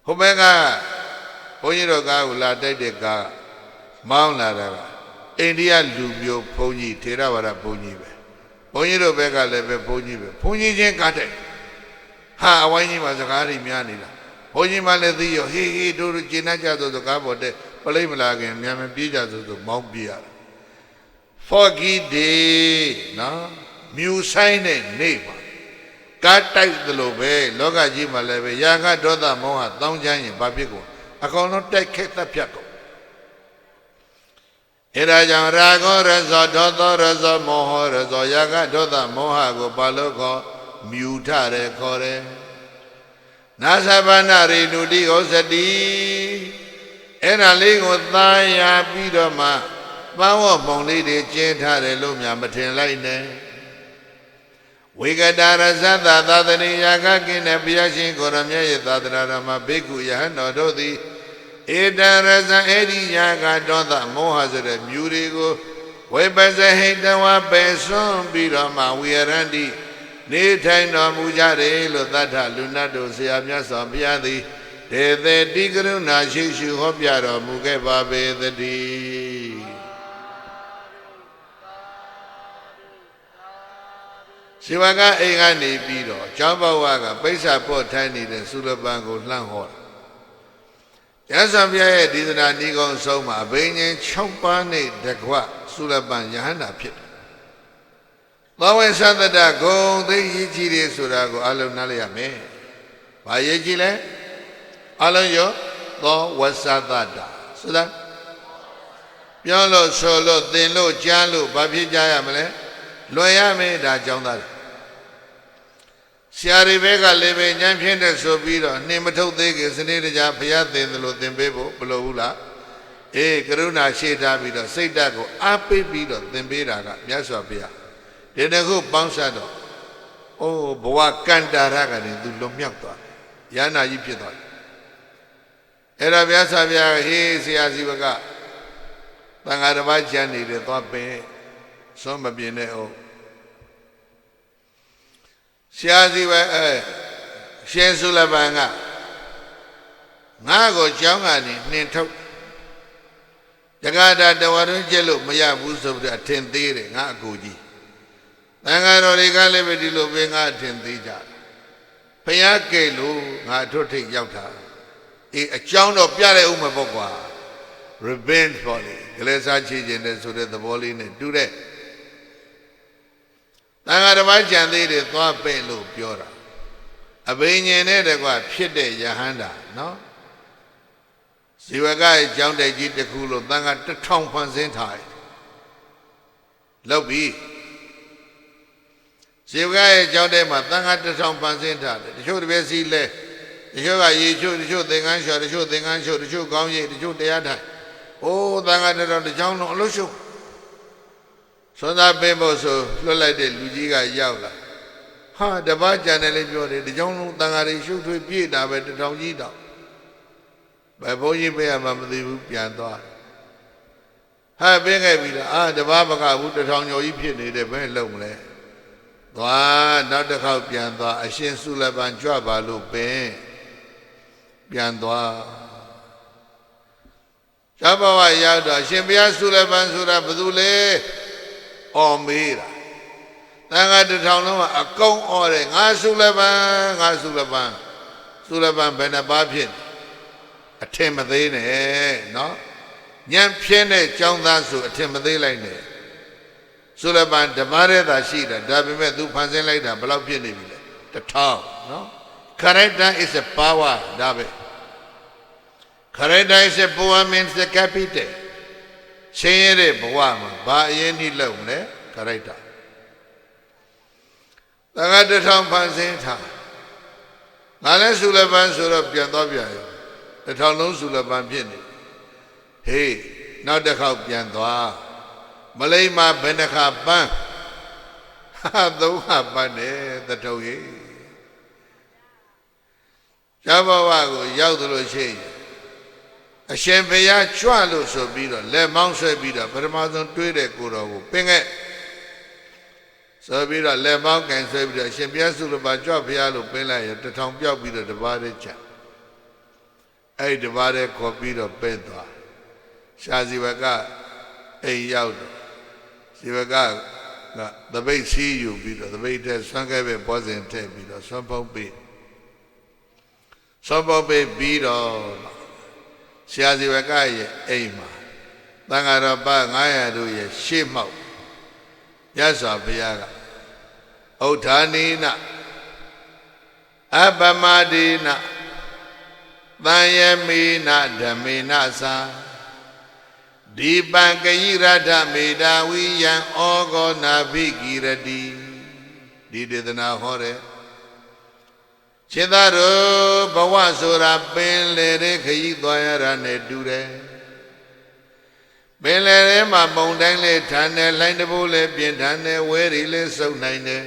ဟိုဘက်ကဘုန်းကြီးတို့ကားကိုလာတိုက်တဲ့ကားမောင်းလာတာကအိန္ဒိယလူမျိုးဘုန်းကြီးထေရဝါဒဘုန်းကြီးပဲဘုန်းကြီးတို့ဘက်ကလည်းပဲဘုန်းကြီးပဲဘုန်းကြီးချင်းကားတိုက်ဟာအဝိုင်းကြီးမှာစကားတွေများနေတာဘုန်းကြီးမှလည်းသိရောဟေးဟေးတို့ကျင်တတ်ကြသောစကားပေါ်တဲ့ပလိမလာခင်မြန်မြန်ပြေးကြဆိုမောင်းပြေးရတာ Foggy day နော်မြူဆိုင်တဲ့နေ့ပါကားတိုက်သလိုပဲလောကကြီးမှာလည်းပဲယာကဒေါသမောဟတောင်းချမ်းရင်ဘာဖြစ်ကုန်အကောင်လုံးတိုက်ခက်တတ်ဖြတ်ကုန် ra jang rago raso dhoto raso moho raso yaga dhota moha ko palo ko myutha re khore nasabana re nudi osati era li ko tha ya pi do ma pawo pong li de chin tha re lo mya ma thin lai ne Wigata rasata dadani yaga kine biyashin koramya ye dadara rama bhikkhu yahano dodi Eda rasa edi yaga dhoda moha sare myuri ko Webasa hitawa peson birama wiyarandi Ne thai no mujare lo tatha lunato siya myasa biyadi Tete tikaruna shishu hopyaro muke babe thati Sivaga ega ne biro, Jambawaga, Paisa Port Tiny, the Sulabango Langhor. Yasabia did not Nigon Soma, Banian Chompane, Dagua, Sulaban Yahana Pit. Though in Santa Dago, they Yichiri Surago, Alunalia me. By Yajile, Alayo, though was Sadada. Suda Yolo Solo, Dino, Jalu, Babi Jayamale, Loyame, da Jonda. Siari Vega leve Nyampienda Sobiro, Nemato Dege, Seneta Piate in the Lothembebo, Pulula, Karuna Sheta Vida, Setago, Ape Vida, Themberaga, Yasapia. Then a hoop bouncado. Oh, Boa Canta Ragani, Lumyaka, Yana Yipita. Era Yasavia, he Siazivaga, Tangaravajani, the Tope, Soma Bieneo. Siaziva, Shensula Banga Nago Jangani, Ninto Jagada, the one jello, Maya Bus of the 10th day, Nagoji. Nangaro Regalevity Lobenga 10th day. Payake Lu, Natoti Yauta. A chound of Piare Umabogua. Revenge folly. Glesa Chijin, so that the volley do that. Nangaravajan de Thwa Pelu Piora. A Banian Edagua, Pite Yahanda, no? Sivagai Jounde Jit the Kulo, Nanga the Tong Pansentai. Lobi Sivagai Jounde Matanga the Tong Pansentai. The show the Vesile, the show I show the show the Gansha, the show the Gansha, the show Gauye, the show the Yada. Oh, Nanga the John Lushu. So that Bebo so look like the Lujiga Yaula. Ha, the Bajan and the John Tangari shoot to be that with the Tongida. By Boyi Bear Mamadi Pianta. Ha, being a the Babaga would the tongue your Ipian, the very lonely. Not the cow Pianta, a Shin Sulaban Java Lupe Pianta. Java Yada, Shimbia Sulaban Sura Badule. Or Mira. Nanga the town a cone or a Sulaban, Sulaban Benababin. A Timothy, no? Yan Piene, John Dansu, a Timothy Lane. Sulaban, the Mare da Shida, Dabimet du Panzen later, Balapini, the town, no? Kareta is a power, Dabi. Kareta is a power means the capite. Chere Boama, ba yeni lone, Kareta. Tangata town Pansenta. Nana Sulaban Sura Piantobia, the town no Sulaban Pini. Hey, not the cow Piantoa. Malayma Benaka Ban. Ha, the Wabane, the Togi. Javawago, Yaudolo Che. A Shempeya Chualo so bida, Le Mount Bida, but a mountain tweede Kuro, ping it. So bida, Le Mount can say bida, Shempia Suluba Job Yalo Pela, the town Bida divided chat. A divided copy of Benta. Shazivaga, a Yauda. Sivaga, the way see you bida, the way that Sangave was in tape bida, some be. Some be bida. Siazivagai, Ema. Tangaraba, Nayadu, Shimo. Yasa Piaga. Otanina. Abamadina. Dayamina, Daminasa. ဒီပံကယိရထမေတာဝိယံဩဃောနာဖိကိရတိဒီဒေသနာဟောတဲ့ခြေသားတို့ဘဝဆိုတာပင်လေတဲ့ခရီးသွားရတာနဲ့တူတယ်ပင်လေထဲမှာမုန်တိုင်းလေးထန်တယ်လှိုင်းတဘိုးလေးပြင်ထန်တယ်ဝဲရီလေးစုပ်နိုင်တယ်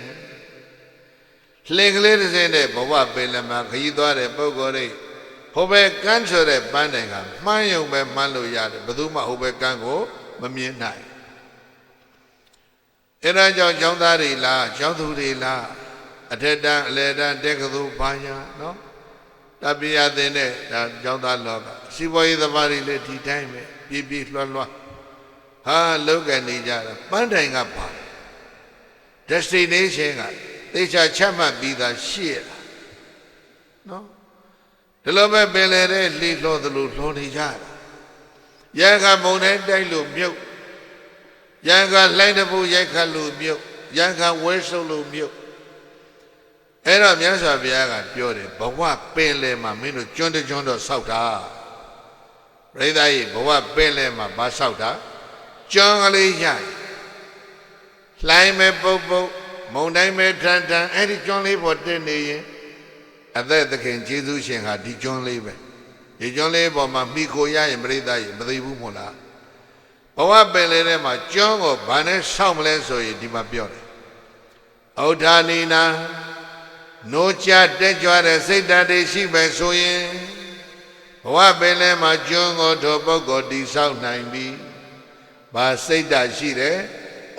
လှင်ကလေးတစ်စင်းနဲ့ဘဝပင်လေမှာခရီးသွားတဲ့ပုဂ္ဂိုလ်တွေဟိုဘက်ကန်းဆိုတဲ့ပန်းတိုင်ကမှန်းယုံပဲမှန်းလို့ရတယ်ဘယ်သူမှဟိုဘက်ကန်းကိုမမြင်နိုင်အဲဒါကြောင့်ကျောင်းသားတွေလားကျောင်းသူတွေလားအထက်တန်းအလယ်တန်းတက္ကသိုလ်ဘာညာနော်တပည့်ရတဲ့နဲ့ဒါကျောင်းသားလောကစီးပွားရေးသမားတွေလည်းဒီတိုင်းပဲပြေးပြေးလွှတ်လွှတ်ဟာလောက်ကနေကြတာပန်းတိုင်ကပါ destination ကသေချာချက်မှတ်ပြီးသားရှိရတာနော်ဒီလိုပဲပင်လေတဲ့လှီလှောသလိုလှောနေကြတာရန်ကမုံတိုင်းတိုက်လို့မြုပ်ရန်ကလှိုင်းတပူရိုက်ခတ်လို့မြုပ်ရန်ကဝဲဆုပ်လို့မြုပ်အဲ့တော့မြတ်စွာဘုရားကပြောတယ်ဘဝပင်လေမှာမင်းတို့ကျွန်းတကျွန်းတော့ဆောက်တာပြိဿကြီးဘဝပင်လေမှာဘာဆောက်တာကျွန်းကလေးရလှိုင်းမဲ့ပုတ်ပုတ်မုံတိုင်းမဲ့ထန်ထန်အဲ့ဒီကျွန်းလေးပေါ်တက်နေရင်အသက်သခင်ကျေးဇူးရှင်ဟာဒီကျွန်းလေးပဲဒီကျွန်းလေးပေါ်မှာမိခိုရရင်ပြိဿကြီးမသိဘူးမို့လားဘဝပင်လေထဲမှာကျွန်းကိုဘာနဲ့ဆောက်မလဲဆိုရင်ဒီမှာပြောတယ်ဩဋ္ဌာနီနာနိုးချတက်ကြွတဲ့စိတ်ဓာတ်တွေရှိပဲဆိုရင်ဘဝပင်ထဲမှာကျွန်းကိုထိုပုဂ္ဂိုလ်တည်ဆောက်နိုင်ပြီဘာစိတ်ဓာတ်ရှိတယ်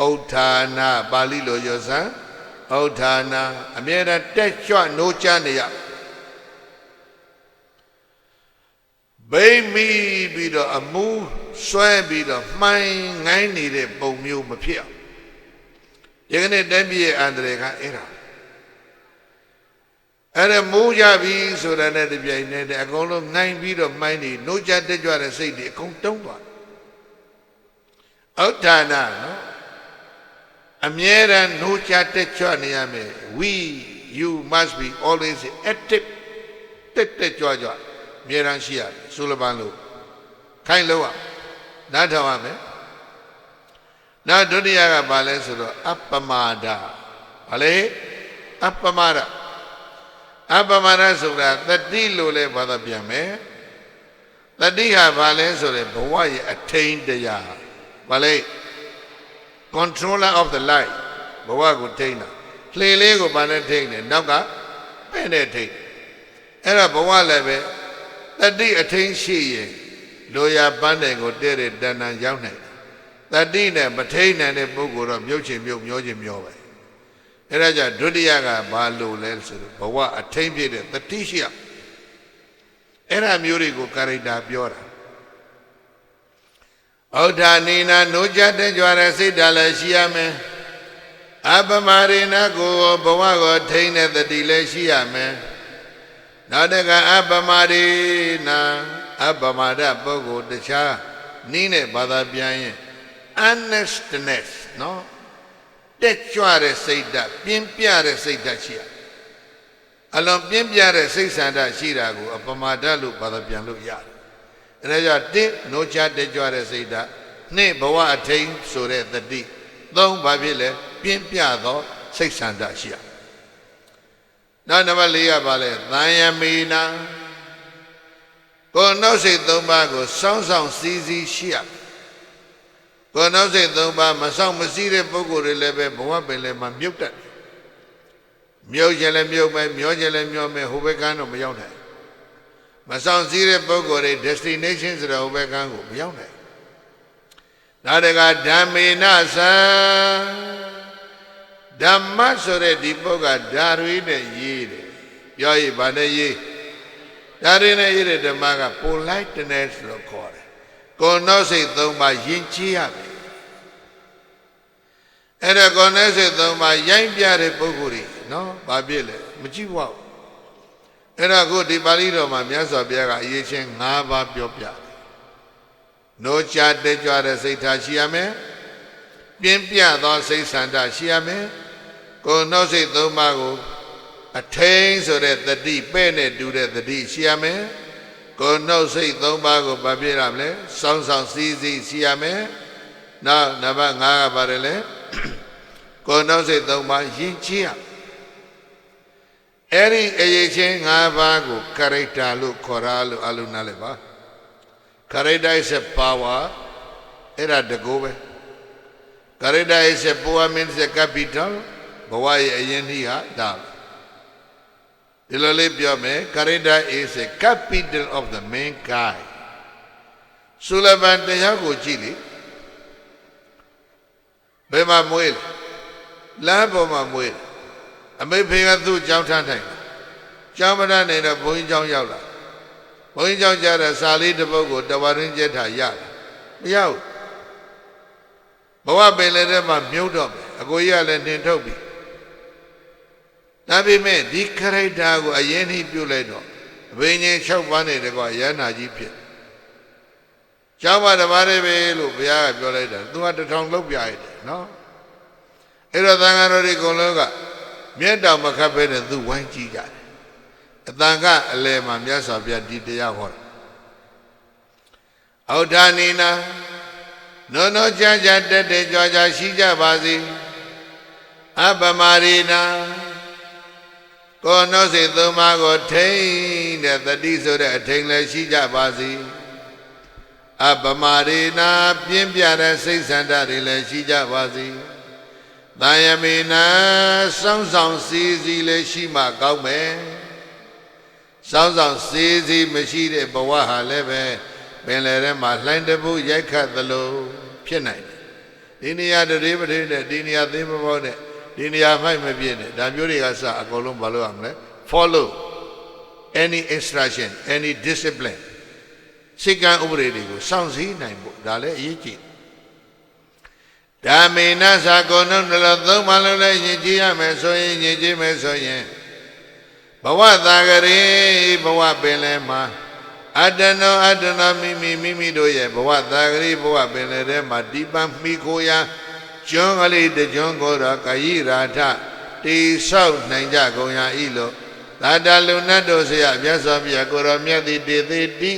ဩဋ္ဌာနာပါဠိလိုရောစံဩဋ္ဌာနာအမြဲတမ်းတက်ကြွနိုးချနေရဘိမိပြီးတော့အမှုဆွဲပြီးတော့မှိုင်းငိုင်းနေတဲ့ပုံမျိုးမဖြစ်အောင်ယနေ့တန်းပြည့်အန္တရာယ်ကအဲ့ဒါအဲ့ဒါမိုးကြပြီဆိုတာနဲ့တပြိုင်နက်တည်းအကုန်လုံးငိုင်းပြီးတော့မှိုင်းနေနိုးချတက်ကြွတဲ့စိတ်တွေအကုန်တုံးသွားဩဋ္ဌာနာနော်အမြဲတမ်းနိုးချတက်ကြွနေရမယ် you must be always active တက်ကြွအမြဲတမ်းရှိရတယ်ဆိုလိုပါလို့ခိုင်းလို့နားထောင်ရမယ်နောက်ဒုတိယကဘာလဲဆိုတော့အပမဒဘာလဲအပမဒအပမဒဆိုတာတတိလို့လဲဘာသာပြန်မယ်တတိဟာဘာလဲဆိုတဲ့ဘဝရဲ့အထိန်တရားဘာလဲ controller of the life ဘဝကိုထိန်းတာလှေလေးကိုဘာနဲ့ထိန်းတယ်နောက်ကပဲ့နဲ့ထိန်းအဲ့တော့ဘဝလည်းပဲတတိအထိန်ရှိရင်လိုရာပန်းတယ်ကိုတဲ့တဲ့တဏ္ဍာရောက်နိုင်တတိနဲ့မထိန်နိုင်တဲ့ပုဂ္ဂိုလ်တော့မြုပ်ချင်မြုပ်မျောချင်မျောပဲအဲ့ဒါကြောင့်ဒုတိယကဘာလို့လဲဆိုတော့ဘဝအထိန်ဖြစ်တဲ့တတိရှိရအဲ့ဒါမျိုးတွေကိုကာရိတာပြောတာဩဋ္ဌာနီနာနိုးကြတဲ့ကြွားတဲ့စိတ်ဓာတ်လည်းရှိရမယ်အပမရိဏကိုဘဝကိုထိန်းတဲ့တတိလည်းရှိရမယ်နောက်တကအပမရိဏအပမဒပုဂ္ဂိုလ်တခြားနီးနဲ့ဘာသာပြန်ရင် earnestness နော်တက်ကြွတဲ့စိတ်ဓာတ်ပြင်းပြတဲ့စိတ်ဓာတ်ရှိရအလွန်ပြင်းပြတဲ့စိတ်ဆန္ဒရှိတာကိုအပမဒလို့ဘာသာပြန်လို့ရတယ်အဲဒါကြောင့်တစ်နိုးချတက်ကြွတဲ့စိတ်ဓာတ်နှစ်ဘဝအထိန်ဆိုတဲ့တတိသုံးဘာဖြစ်လဲပြင်းပြသောစိတ်ဆန္ဒရှိရနောက်နံပါတ်၄ကဘာလဲသံယမေနာကိုယ်နှုတ်စိတ်၃ပါးကိုစောင့်ဆောင်စည်းစည်းရှိရကိုယ်နှုတ်စိတ်၃ပါးမဆောင်မစည်းတဲ့ပုဂ္ဂိုလ်တွေလည်းပဲဘဝပင်လည်းမှမြုပ်တတ်မြုပ်ခြင်းလည်းမြုပ်မယ်မျောခြင်းလည်းမျောမယ်ဟိုဘက်ကန်းတော့မရောက်နိုင်မဆောင်စည်းတဲ့ပုဂ္ဂိုလ်တွေ destination ဆိုတော့ဟိုဘက်ကန်းကိုမရောက်နိုင်နောက်တကဓမ္မေနသံဓမ္မဆိုတဲ့ဒီပုဂ္ဂိုလ်ဓာရီနဲ့ရေးတယ်ပြောရင်ဗာနဲ့ရေးဓာရီနဲ့ရေးတဲ့ဓမ္မက politeness လို့ခေါ်တယ်ကိုယ်နှုတ်စိတ်၃ပါးယဉ်ကျေးရမယ်အဲ့ဒါကိုယ်နှုတ်စိတ်၃ပါးရိုင်းပြတဲ့ပုဂ္ဂိုလ်တွေနော်ဘာဖြစ်လဲမကြည့်ဘူးအဲ့ဒါကိုဒီပါဠိတော်မှာမြတ်စွာဘုရားကအရေးချင်း၅ပါးပြောပြတယ်နိုးချတက်ကြွတဲ့စိတ်ထားရှိရမယ်ပြင်းပြသောစိတ်ဆန္ဒရှိရမယ်ကိုယ်နှုတ်စိတ်၃ပါးကိုအထိန်ဆိုတဲ့တတိပဲ့နဲ့တူတဲ့တတိရှိရမယ် ကိုနှုတ်စိတ်၃ပါးကိုဗပြည့်ရမလဲစောင်းဆောင်စီးစီးစီရမယ်နောက်နံပါတ်5ကပါတယ်လေကိုနှုတ်စိတ်၃ပါးယဉ်ကျေးရအဲ့ဒီအရေးချင်း5ပါးကို character လို့ခေါ်ရလို့အလုံးနားလဲပါ character is a power အဲ့ဒါတကူပဲ character is a power means a capital ဘဝရဲ့အရင်ကြီးဟာဒါဒီလိုလေးပြောမယ် character is a capital of the mankind ဆူလဗန်တရားကိုကြည့်လေဘယ်မှာမွေးလဲလမ်းပေါ်မှာမွေးအမေဖေကသူ့ကြောင်းထမ်းထိုင်ကျောင်းမရနေတော့ဘုန်းကြီးကျောင်းရောက်လာဘုန်းကြီးကျောင်းကျတော့စာလေးတစ်ပုဒ်ကိုတဝရင်းကျက်ထားရတယ်မရဘူးဘဝပင်လည်းထဲမှာမြုပ်တော့မယ်အကိုကြီးကလည်းနှင်ထုတ်ပြီဒါပေမဲ့ဒီခရိုက်တာကိုအရင်နှိပြုတ်လိုက်တော့အဘိညာဉ်6ပါးနဲ့တကွာရဟန္တာကြီးဖြစ်ကျောင်းမှာတပါးလေးပဲလို့ဘုရားကပြောလိုက်တာသူက1000လောက်ပြရတယ်နော်အဲ့တော့သံဃာတော်တွေအကုန်လုံးကမျက်တောင်မခတ်ပဲနဲ့သူဝိုင်းကြည့်ကြတယ်အတန်ကအလယ်မှာမြတ်စွာဘုရားဒီတရားဟောတာအောဋ္ဌာနိနာနောနောကြာကြာတက်တက်ကြွကြရှိကြပါစေအပမရိနာကိုနှုတ်စိတ်သုံးပါးကိုထိမ့်တဲ့တတိဆိုတဲ့အထိန်လည်းရှိကြပါစေအပမရိနာပြင်းပြတဲ့စိတ်ဆန္ဒတွေလည်းရှိကြပါစေတန်ယမေနာစောင်းဆောင်စီစီလည်းရှိမှကောင်းမယ်စောင်းဆောင်စီစီမရှိတဲ့ဘဝဟာလည်းပဲပင်လယ်ထဲမှာလှိုင်းတပုတ်ရိုက်ခတ်သလိုဖြစ်နိုင်တယ်ဒီနေရာတရေပထေနဲ့ဒီနေရာသိမပေါ့နဲ့ဒီနေရာမိုက်မပြည့်နဲ့ဒါမျိုးတွေကစအကုန်လုံးမလုပ်ရမလဲ follow any instruction any discipline စိတ်ကံဥပဒေတွေကိုစောင့်စည်းနိုင်ဖို့ဒါလည်းအရေးကြီးဓမ္မေနသာကိုနှုတ်နှလုံးသုံးပါလုံးလည်းယဉ်ကျေးရမယ်ဆိုရင်ယဉ်ကျေးမယ်ဆိုရင်ဘဝသာဂရေဘဝပင်လည်းမှာအတ္တနောမိမိတို့ရဲ့ဘဝသာဂရေဘဝပင်လည်းထဲမှာဒီပံမိခိုရာကျွန်းကလေးတကျွန်းကိုတော့ကာယိရာထတိဆောက်နိုင်ကြကုန်ရာဤလို့သာတလူနတ်တို့ဆရာမြတ်စွာဘုရားကိုရောမြတ်တိတေသေးတိ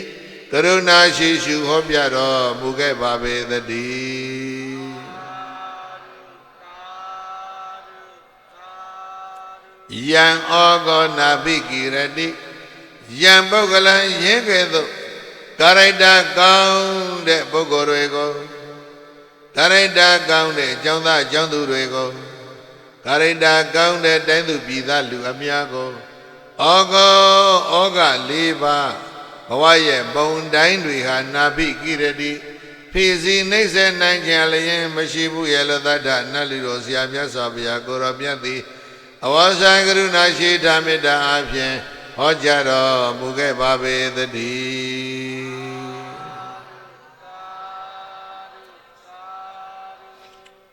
ကရုဏာရှိရှုဟောပြတော်မူခဲ့ပါပေသတည်းယံဩဃောနာဘိကိရတိယံပုဂ္ဂလံရင်းကဲ့သို့ကာရိုက်တာကောင်းတဲ့ပုဂ္ဂိုလ်တွေကိုကာရိုက်တာကောင်းတဲ့ကျောင်းသားကျောင်းသူတွေကိုကာရိုက်တာကောင်းတဲ့တိုင်းသူပြည်သားလူအများကိုဩဃောဩဃ၄ပါးဘဝရဲ့ဘုံတိုင်းတွေဟာနာဘိကိရတိဖြည့်စည်းနှိမ့်ဆက်နိုင်ကြလျင်မရှိဘူးရဲ့လသတ္တနတ်လူတော်ဆရာမြတ်စွာဘုရားကိုရောမြတ်သည်အဝါဆံကရုဏာရှိတာမေတ္တာအပြင်ဟောကြားတော်မူခဲ့ပါပေသတည်း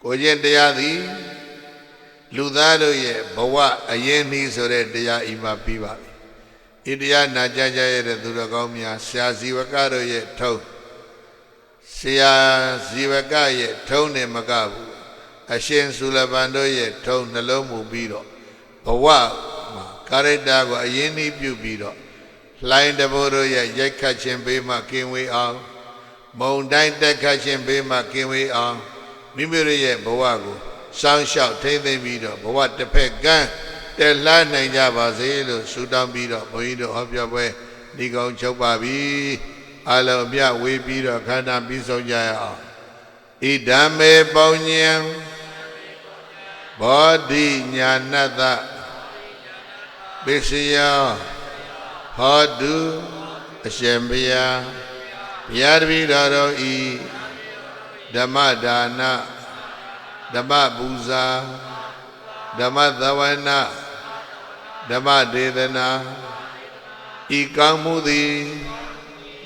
ကိုကျင့်တရားသည်လူသားတို့ရဲ့ဘဝအရင်နည်းဆိုတဲ့တရားဤမှာပြီးပါပြီဤတရားနာကြားကြရတဲ့သူတော်ကောင်းများဆရာဇီဝကတို့ရဲ့ထုံးဆရာဇီဝကရဲ့ထုံးနဲ့မကဘူးအရှင်ဆူလဗန်တို့ရဲ့ထုံးနှလုံးမူပြီးတော့ဘဝမှာကာရိတ္တာကိုအရင်နည်းပြုပြီးတော့လှိုင်းတဘိုးတို့ရဲ့ရိုက်ခတ်ခြင်းဘေးမှကင်းဝေးအောင်မုံတိုင်းတက်ခတ်ခြင်းဘေးမှကင်းဝေးအောင်မိမိတို့ရဲ့ဘဝကိုစောင့်ရှောက်ထိမ့်သိမ့်ပြီးတော့ဘဝတစ်ဖက်ကန်းတက်လှမ်းနိုင်ကြပါစေလို့ဆုတောင်းပြီးတော့ဘုန်းကြီးတို့ဟောပြောပွဲဒီကောင်းချုပ်ပါပြီအလုံးမြဝေးပြီးတော့ခန္ဓာပြီးဆုံးကြရအောင်ဣဒံမေပုညံဘောဓိညာဏတ္တပိစယောဟောတုအရှင်ဘုရားဘုရားတပည့်တော်တို့ဤဓမ္မဒါနဓမ္မပူဇာဓမ္မသဝနာဓမ္မဒေသနာဤကောင်းမှုသည်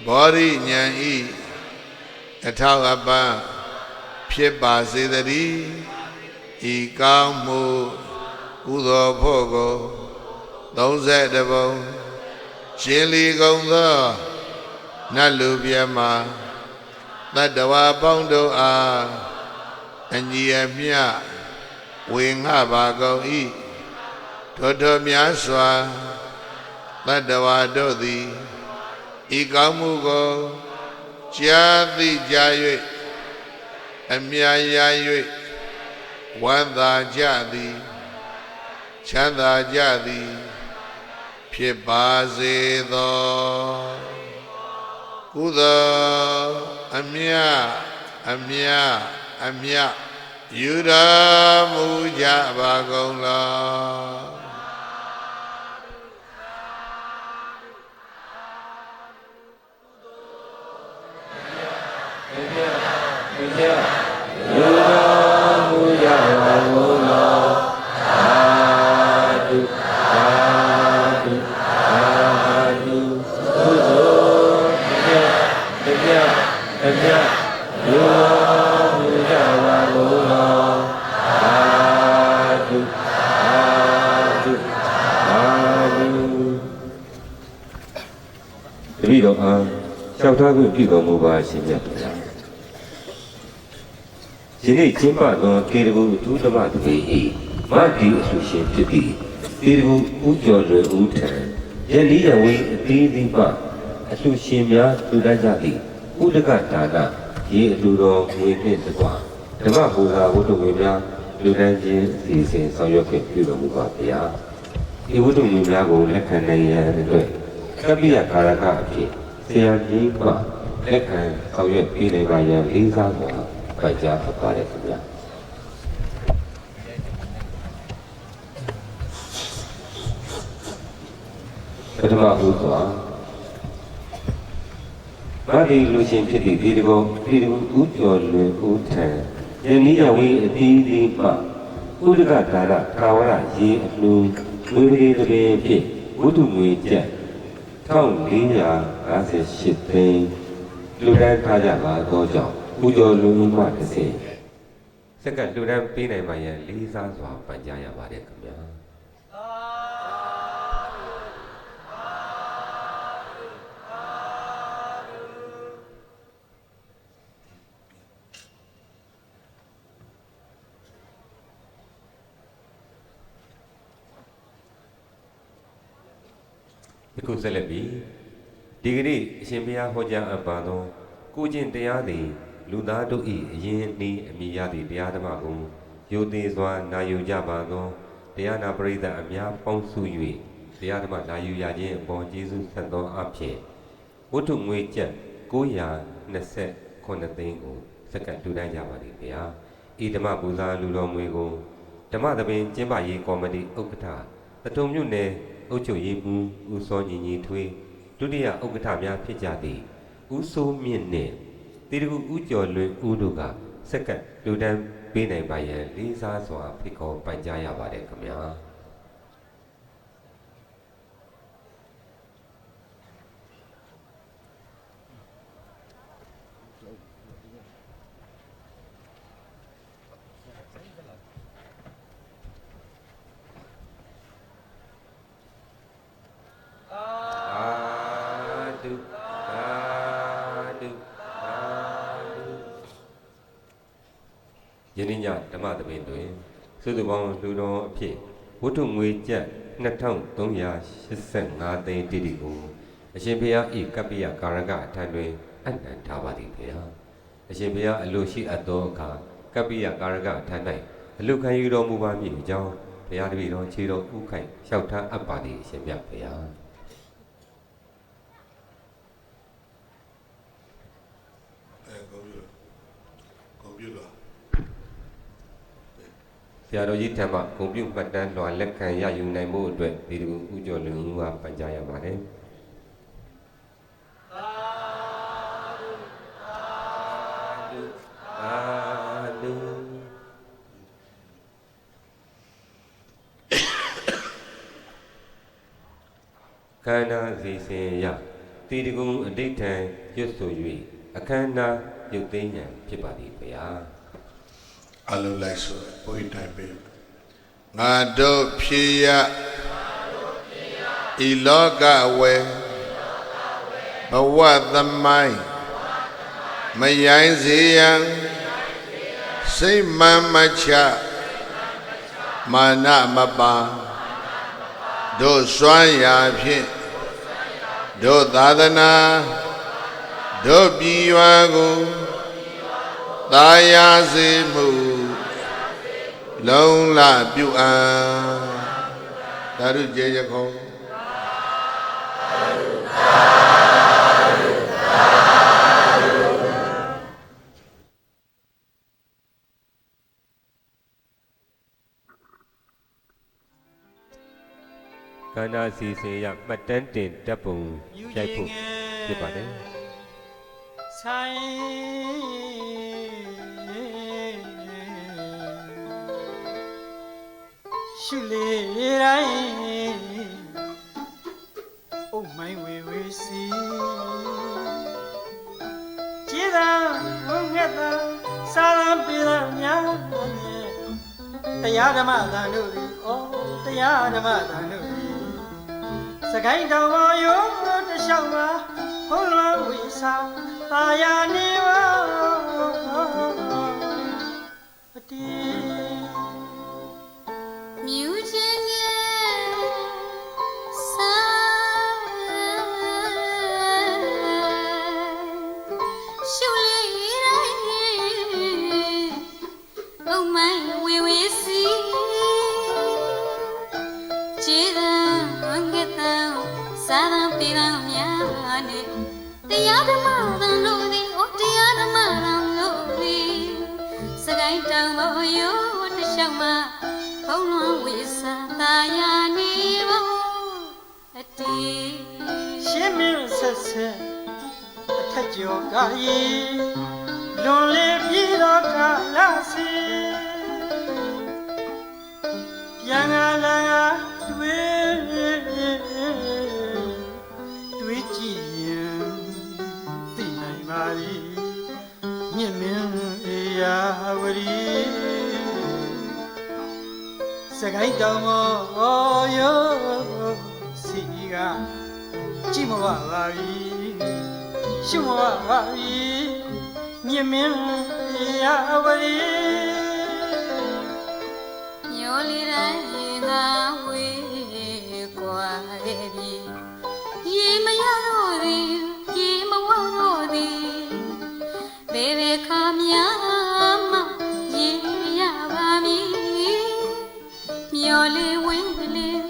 ဘောဓိဉာဏ်ဤအထောက်အပံ့ဖြစ်ပါစေတည်းဤကောင်းမှုကုသိုလ်ဖို့ကို32ပုံရှင်လီကုန်သောနတ်လူပြမတတ္တဝါပေါင်းတို့အားအညီအမျှဝေငှပါကုန်၏ထိုများစွာတတ္တဝါတို့သည် ဤကောင်းမှုကိုကြားသိကြ၍အမြတ်ရ၍ဝမ်းသာကြသည်ချမ်းသာကြသည်ဖြစ်ပါစေသောကုသိုလ်အမြတ်ယူတော်မူကြပါကုန်လောပြီးတော့အားလျှောက်ထားခွင့်ပြုတော်မူပါရှင်မြတ်ဗျာယနေ့ကျင်းပသောတေတကူဒုဓမ္မတပေ၏မဂ္ဂီအလှရှင်ဖြစ်ပြီးတေတကူဥကျော်လွယ်ဦးထံယနေ့ရဝေးအသီးသီးမှအလှရှင်များလူတန်းကြသည့်ဥဒကဒါနရေအလှတော်ငွေဖြင့်တကွာဓမ္မဘူဇာဝတ္ထုငွေများလူတန်းချင်းအစီအစဉ်ဆောင်ရွက်ခွင့်ပြုတော်မူပါဗျာဒီဝတ္ထုငွေများကိုလက်ခံနိုင်ရန်အတွက်ကပ္ပိယကာရကအဖြစ်ဆရာကြီးကလက်ခံဆောင်ရွက်ပေးနိုင်ပါရန်လေးစားစွာပိုက်ကြားအပ်ပါတယ်ခင်ဗျာပထမဦးစွာဗာဒီလူရှင်ဖြစ်သည့်ဒီတကုဥကျော်လွင်ဦးထံယနေ့ရဝေးအသီးသီးမှဥဒကဒါနကာဝရရေအလှူဝေပရိသပင်ဖြင့်ဝတ္ထုငွေကျပ်1458သိန်းလူတန်းထားကြပါသောကြောင့်ဥကျော်လူမှတစ်ဆင့်စက္ကလူတန်းပေးနိုင်ပါရန်လေးစားစွာပန်ကြားရပါတယ်ခင်ဗျာအခုဆက်လက်ပြီးဒီကနေ့အရှင်ဘုရားဟောကြားအပ်ပါသောကိုကျင့်တရားသည်လူသားတို့၏အရင်နှီးအမိရသည့်တရားဓမ္မကိုယုံသေးစွာနာယူကြပါသောတရားနာပရိသတ်အများပေါင်းစု၍တရားဓမ္မနာယူရခြင်းအပေါ်ကျေးဇူးဆက်သောအဖြစ်ဝတ္ထုငွေကျပ်929သိန်းကိုစက္ကန့်ထူတိုင်းကြပါသည်ဗျာဤဓမ္မပူဇာလူတော်မွေကိုဓမ္မသဘင်ကျင်းပရေးကော်မတီဥက္ကဋ္ဌတထုံမြို့နယ်အုပ်ချုပ်ရေးမှူးဦးစောညီညီထွေးဒုတိယဥက္ကဋ္ဌများဖြစ်ကြသည့်ဦးစိုးမြင့်နှင့်တေတကူဦးကျော်လွင်ဦးတို့ကစက္ကန့်လူတန်းပေးနိုင်ပါရန်လေးစားစွာဖိတ်ခေါ်ပန်ကြားရပါတယ်ခင်ဗျာယနေ့ညဓမ္မသဘင်တွင်စုစုပေါင်းလူတော်အဖြစ်ဝတ္ထုငွေကျပ်2385သိန်းတိတိကိုအရှင်ဘုရားဤကပ္ပိယကာရကအထံတွင်အနံ့ထားပါသည်ဗျာအရှင်ဘုရားအလိုရှိအပ်သောအခါကပ္ပိယကာရကအထံ၌အလုခံယူတော်မူပါမည်အကြောင်းဘုရားတပည့်တော်ခြေတော်ဥခိုင်လျှောက်ထားအပ်ပါသည်အရှင်မြတ်ဘုရားဆရာတော်ကြီးထံမှဂုဏ်ပြုမှတ်တမ်းလွှာလက်ခံရယူနိုင်ဖို့အတွက်ဒီလိုဥကျော်လွင်ဦးကပန်ကြားရပါတယ်ခန္ဓာစီစဉ်ရတီတကုံအဋိဋ္ဌံရွတ်ဆို၍အခမ်းအနားရုပ်သိမ်းရန်ဖြစ်ပါသည်ဗျာအလုံးလိုက်ဆိုဘုရားတိုင်ပေးငါတို့ဖြစ်ရဤလောကဝေဘဝသမိုင်းမယိုင်းစေရန်စိတ်မှန်မချမာနမပါတို့စွမ်းရာဖြင့် တို့သာသနာတို့ပြည်ရွာကိုသာယာစေမှုလုံးလပြုအပ်သာဓုကျေရခေါ်ကန္နာစီစဉ်ရမှတ်တမ်းတင်တပ်ပုံရိုက်ဖို့ဖြစ်ပါတယ်ဆိုင်ရှုလေတိုင်းအိုမိုင်းဝေဝေစီကြည်သာငှက်သာစာလံပြေသာများတရားဓမ္မသံတို့သည်ဩတရားဓမ္မသံတို့သည်စကိုင်းတော်ဘောယုံတလျှောက်မှာဖုံးလွှမ်းဝေစာသာယာနေပါအတီမြူချင်းငယ်စာရှုလေးတိုင်းဘုံမိုင်းဝေဝေစီခြေသာငက်သာစာရန်ပြေတော်များနဲ့တရားဓမ္မသံတို့သည်ဩတရားဓမ္မသံတို့သည်စကိုင်းတောင်ပေါ်ရိုးတစ်လျှောက်မှာဘုံလွန်ဝိစာသာယာနေဖို့အတီးရှင်းမင်းဆက်ဆက်အထက်ကျော်ကကြီးလွန်လေပြည်တော်ကလာစီပြန်လာလာတွေးကြည့်ရင်သိနိုင်ပါသည်မြင့်မင်းအေယာဝရီစကိုင်းတောင်မောယောစီကကြည့်မပါပါပြီရှုမပါပါပြီမြင့်မင်းအေယာဝရီညိုလေးတိုင်းသာဝေးกว่าရဲ့ပြီရေမရတော့သည်ရေမဝတော့သည်ဘေဘေခါများမှရေရပါမည်မျောလေးဝင်းလေး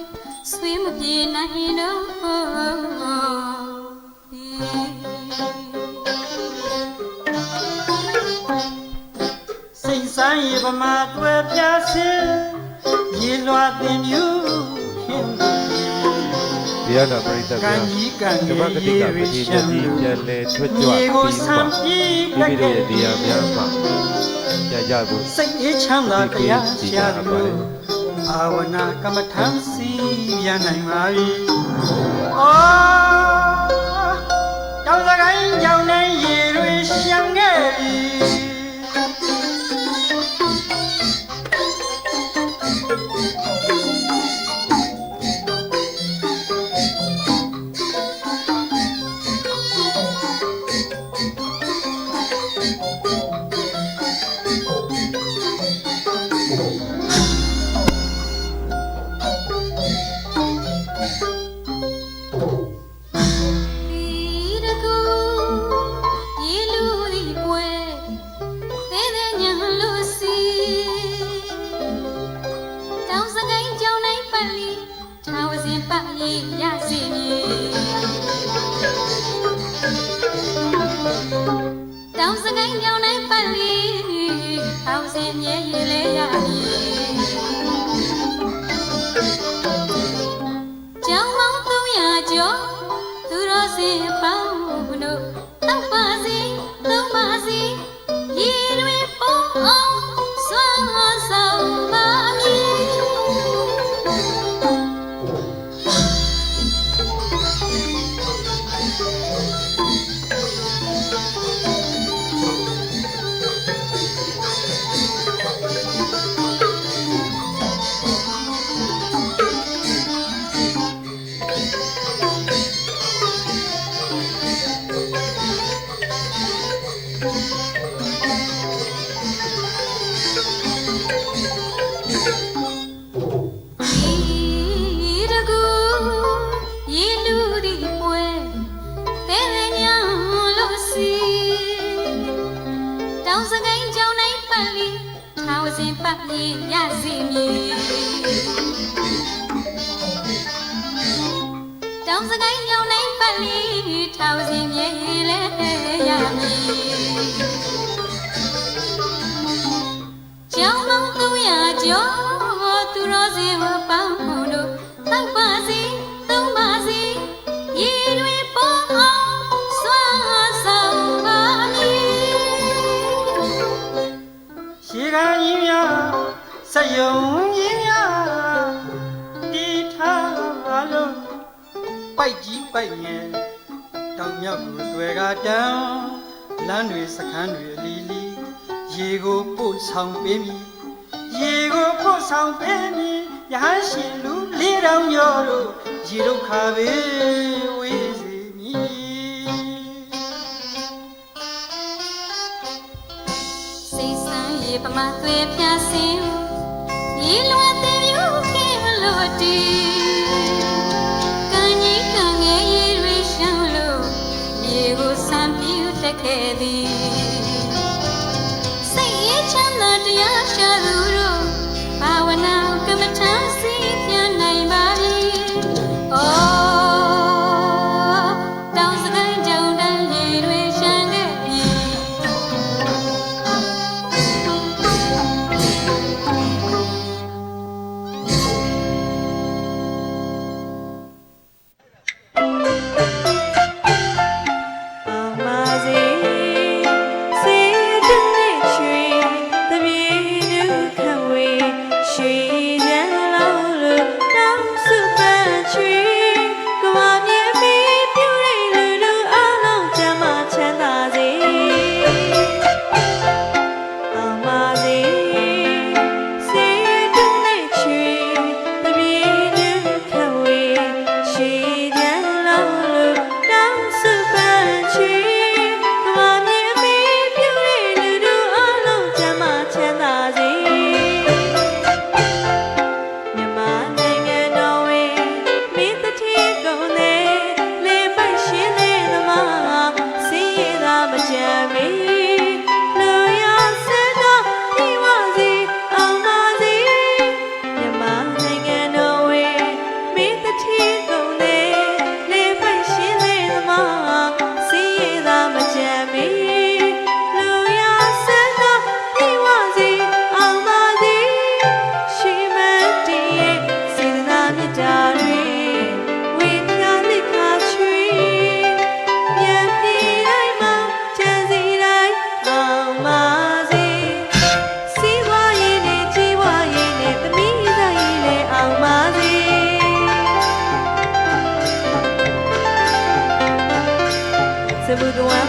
ဆွေးမပြေနိုင်တော့စိတ်ဆိုင်ရပမာတွေ့ပြစင်ရေလွှာတင်မြူခင်းတရားနာပရိသတ်များဓမ္မဂတိကပတိတတိပြန်လဲထွက်ကြွပြီးမှမိမိတို့ရဲ့တရားများမှာကြာကြဖို့စိတ်အေးချမ်းသာတရားရှာလို့အာဝနာကမ္မထံစီရနိုင်ပါပြီ။အော်တောင်စကိုင်းကြောင်နိုင်ရေတွေရှံခဲ့ပြီတောင်စကိုင်းကြောင်နိုင်ပတ်လီအောက်စင်မြဲရလေရပြီကျောင်းပေါင်း300ကျော်သူတော်စင်ပေါင်းတို့တောက်ပါစီသုံးပါစီရေတွေပုံအောင်စွမ်းဆောင်ပါမည် ထောင်စဉ်ပတ်လေးရစီမည်တောင်စကိုင်းလုံးနိုင်ပတ်လေးထောင်စဉ်မြေလဲရမည်ကျောင်းပေါင်း300ကျော်သူတော်စင်ဝပေါင်းတို့တောက်ပါစီသုံးပါစီရေတွေပေါ်အောင်စွာဆောင်ပါမည်ရေကကြီးများစယုံကြီးများတီထားလို့ပိုက်ကြီးပိုက်ငယ်တောင်မြောက်ကိုတွေ့ကတန်းလမ်းတွေစခန်းတွေလီလီရေကိုပို့ဆောင်ပေးမည်ရေကိုပို့ဆောင်ပေးမည်ရဟန်းရှင်လူလေးတောင်ရောတို့ရေဒုက္ခပဲဝေးစေမည်စိတ်ဆန်းရေပမာသွေးပြစင်ရေလွှတ်တဲ့မြူခင်လို့တီကံကြီးကံငယ်ရေတွေရှမ်းလို့မြေကိုဆမ်းပြူတက်ခဲ့သည်စိတ်ရဲ့ချမ်းသာတရားရှာသူတို့ဘာဝနာကမ္မထာစီပြန်နိုင်ပါပြီ။အော်တောင်စကိုင်းကြောင်တန်းရေတွေရှမ်းခဲ့ပြီSebutuan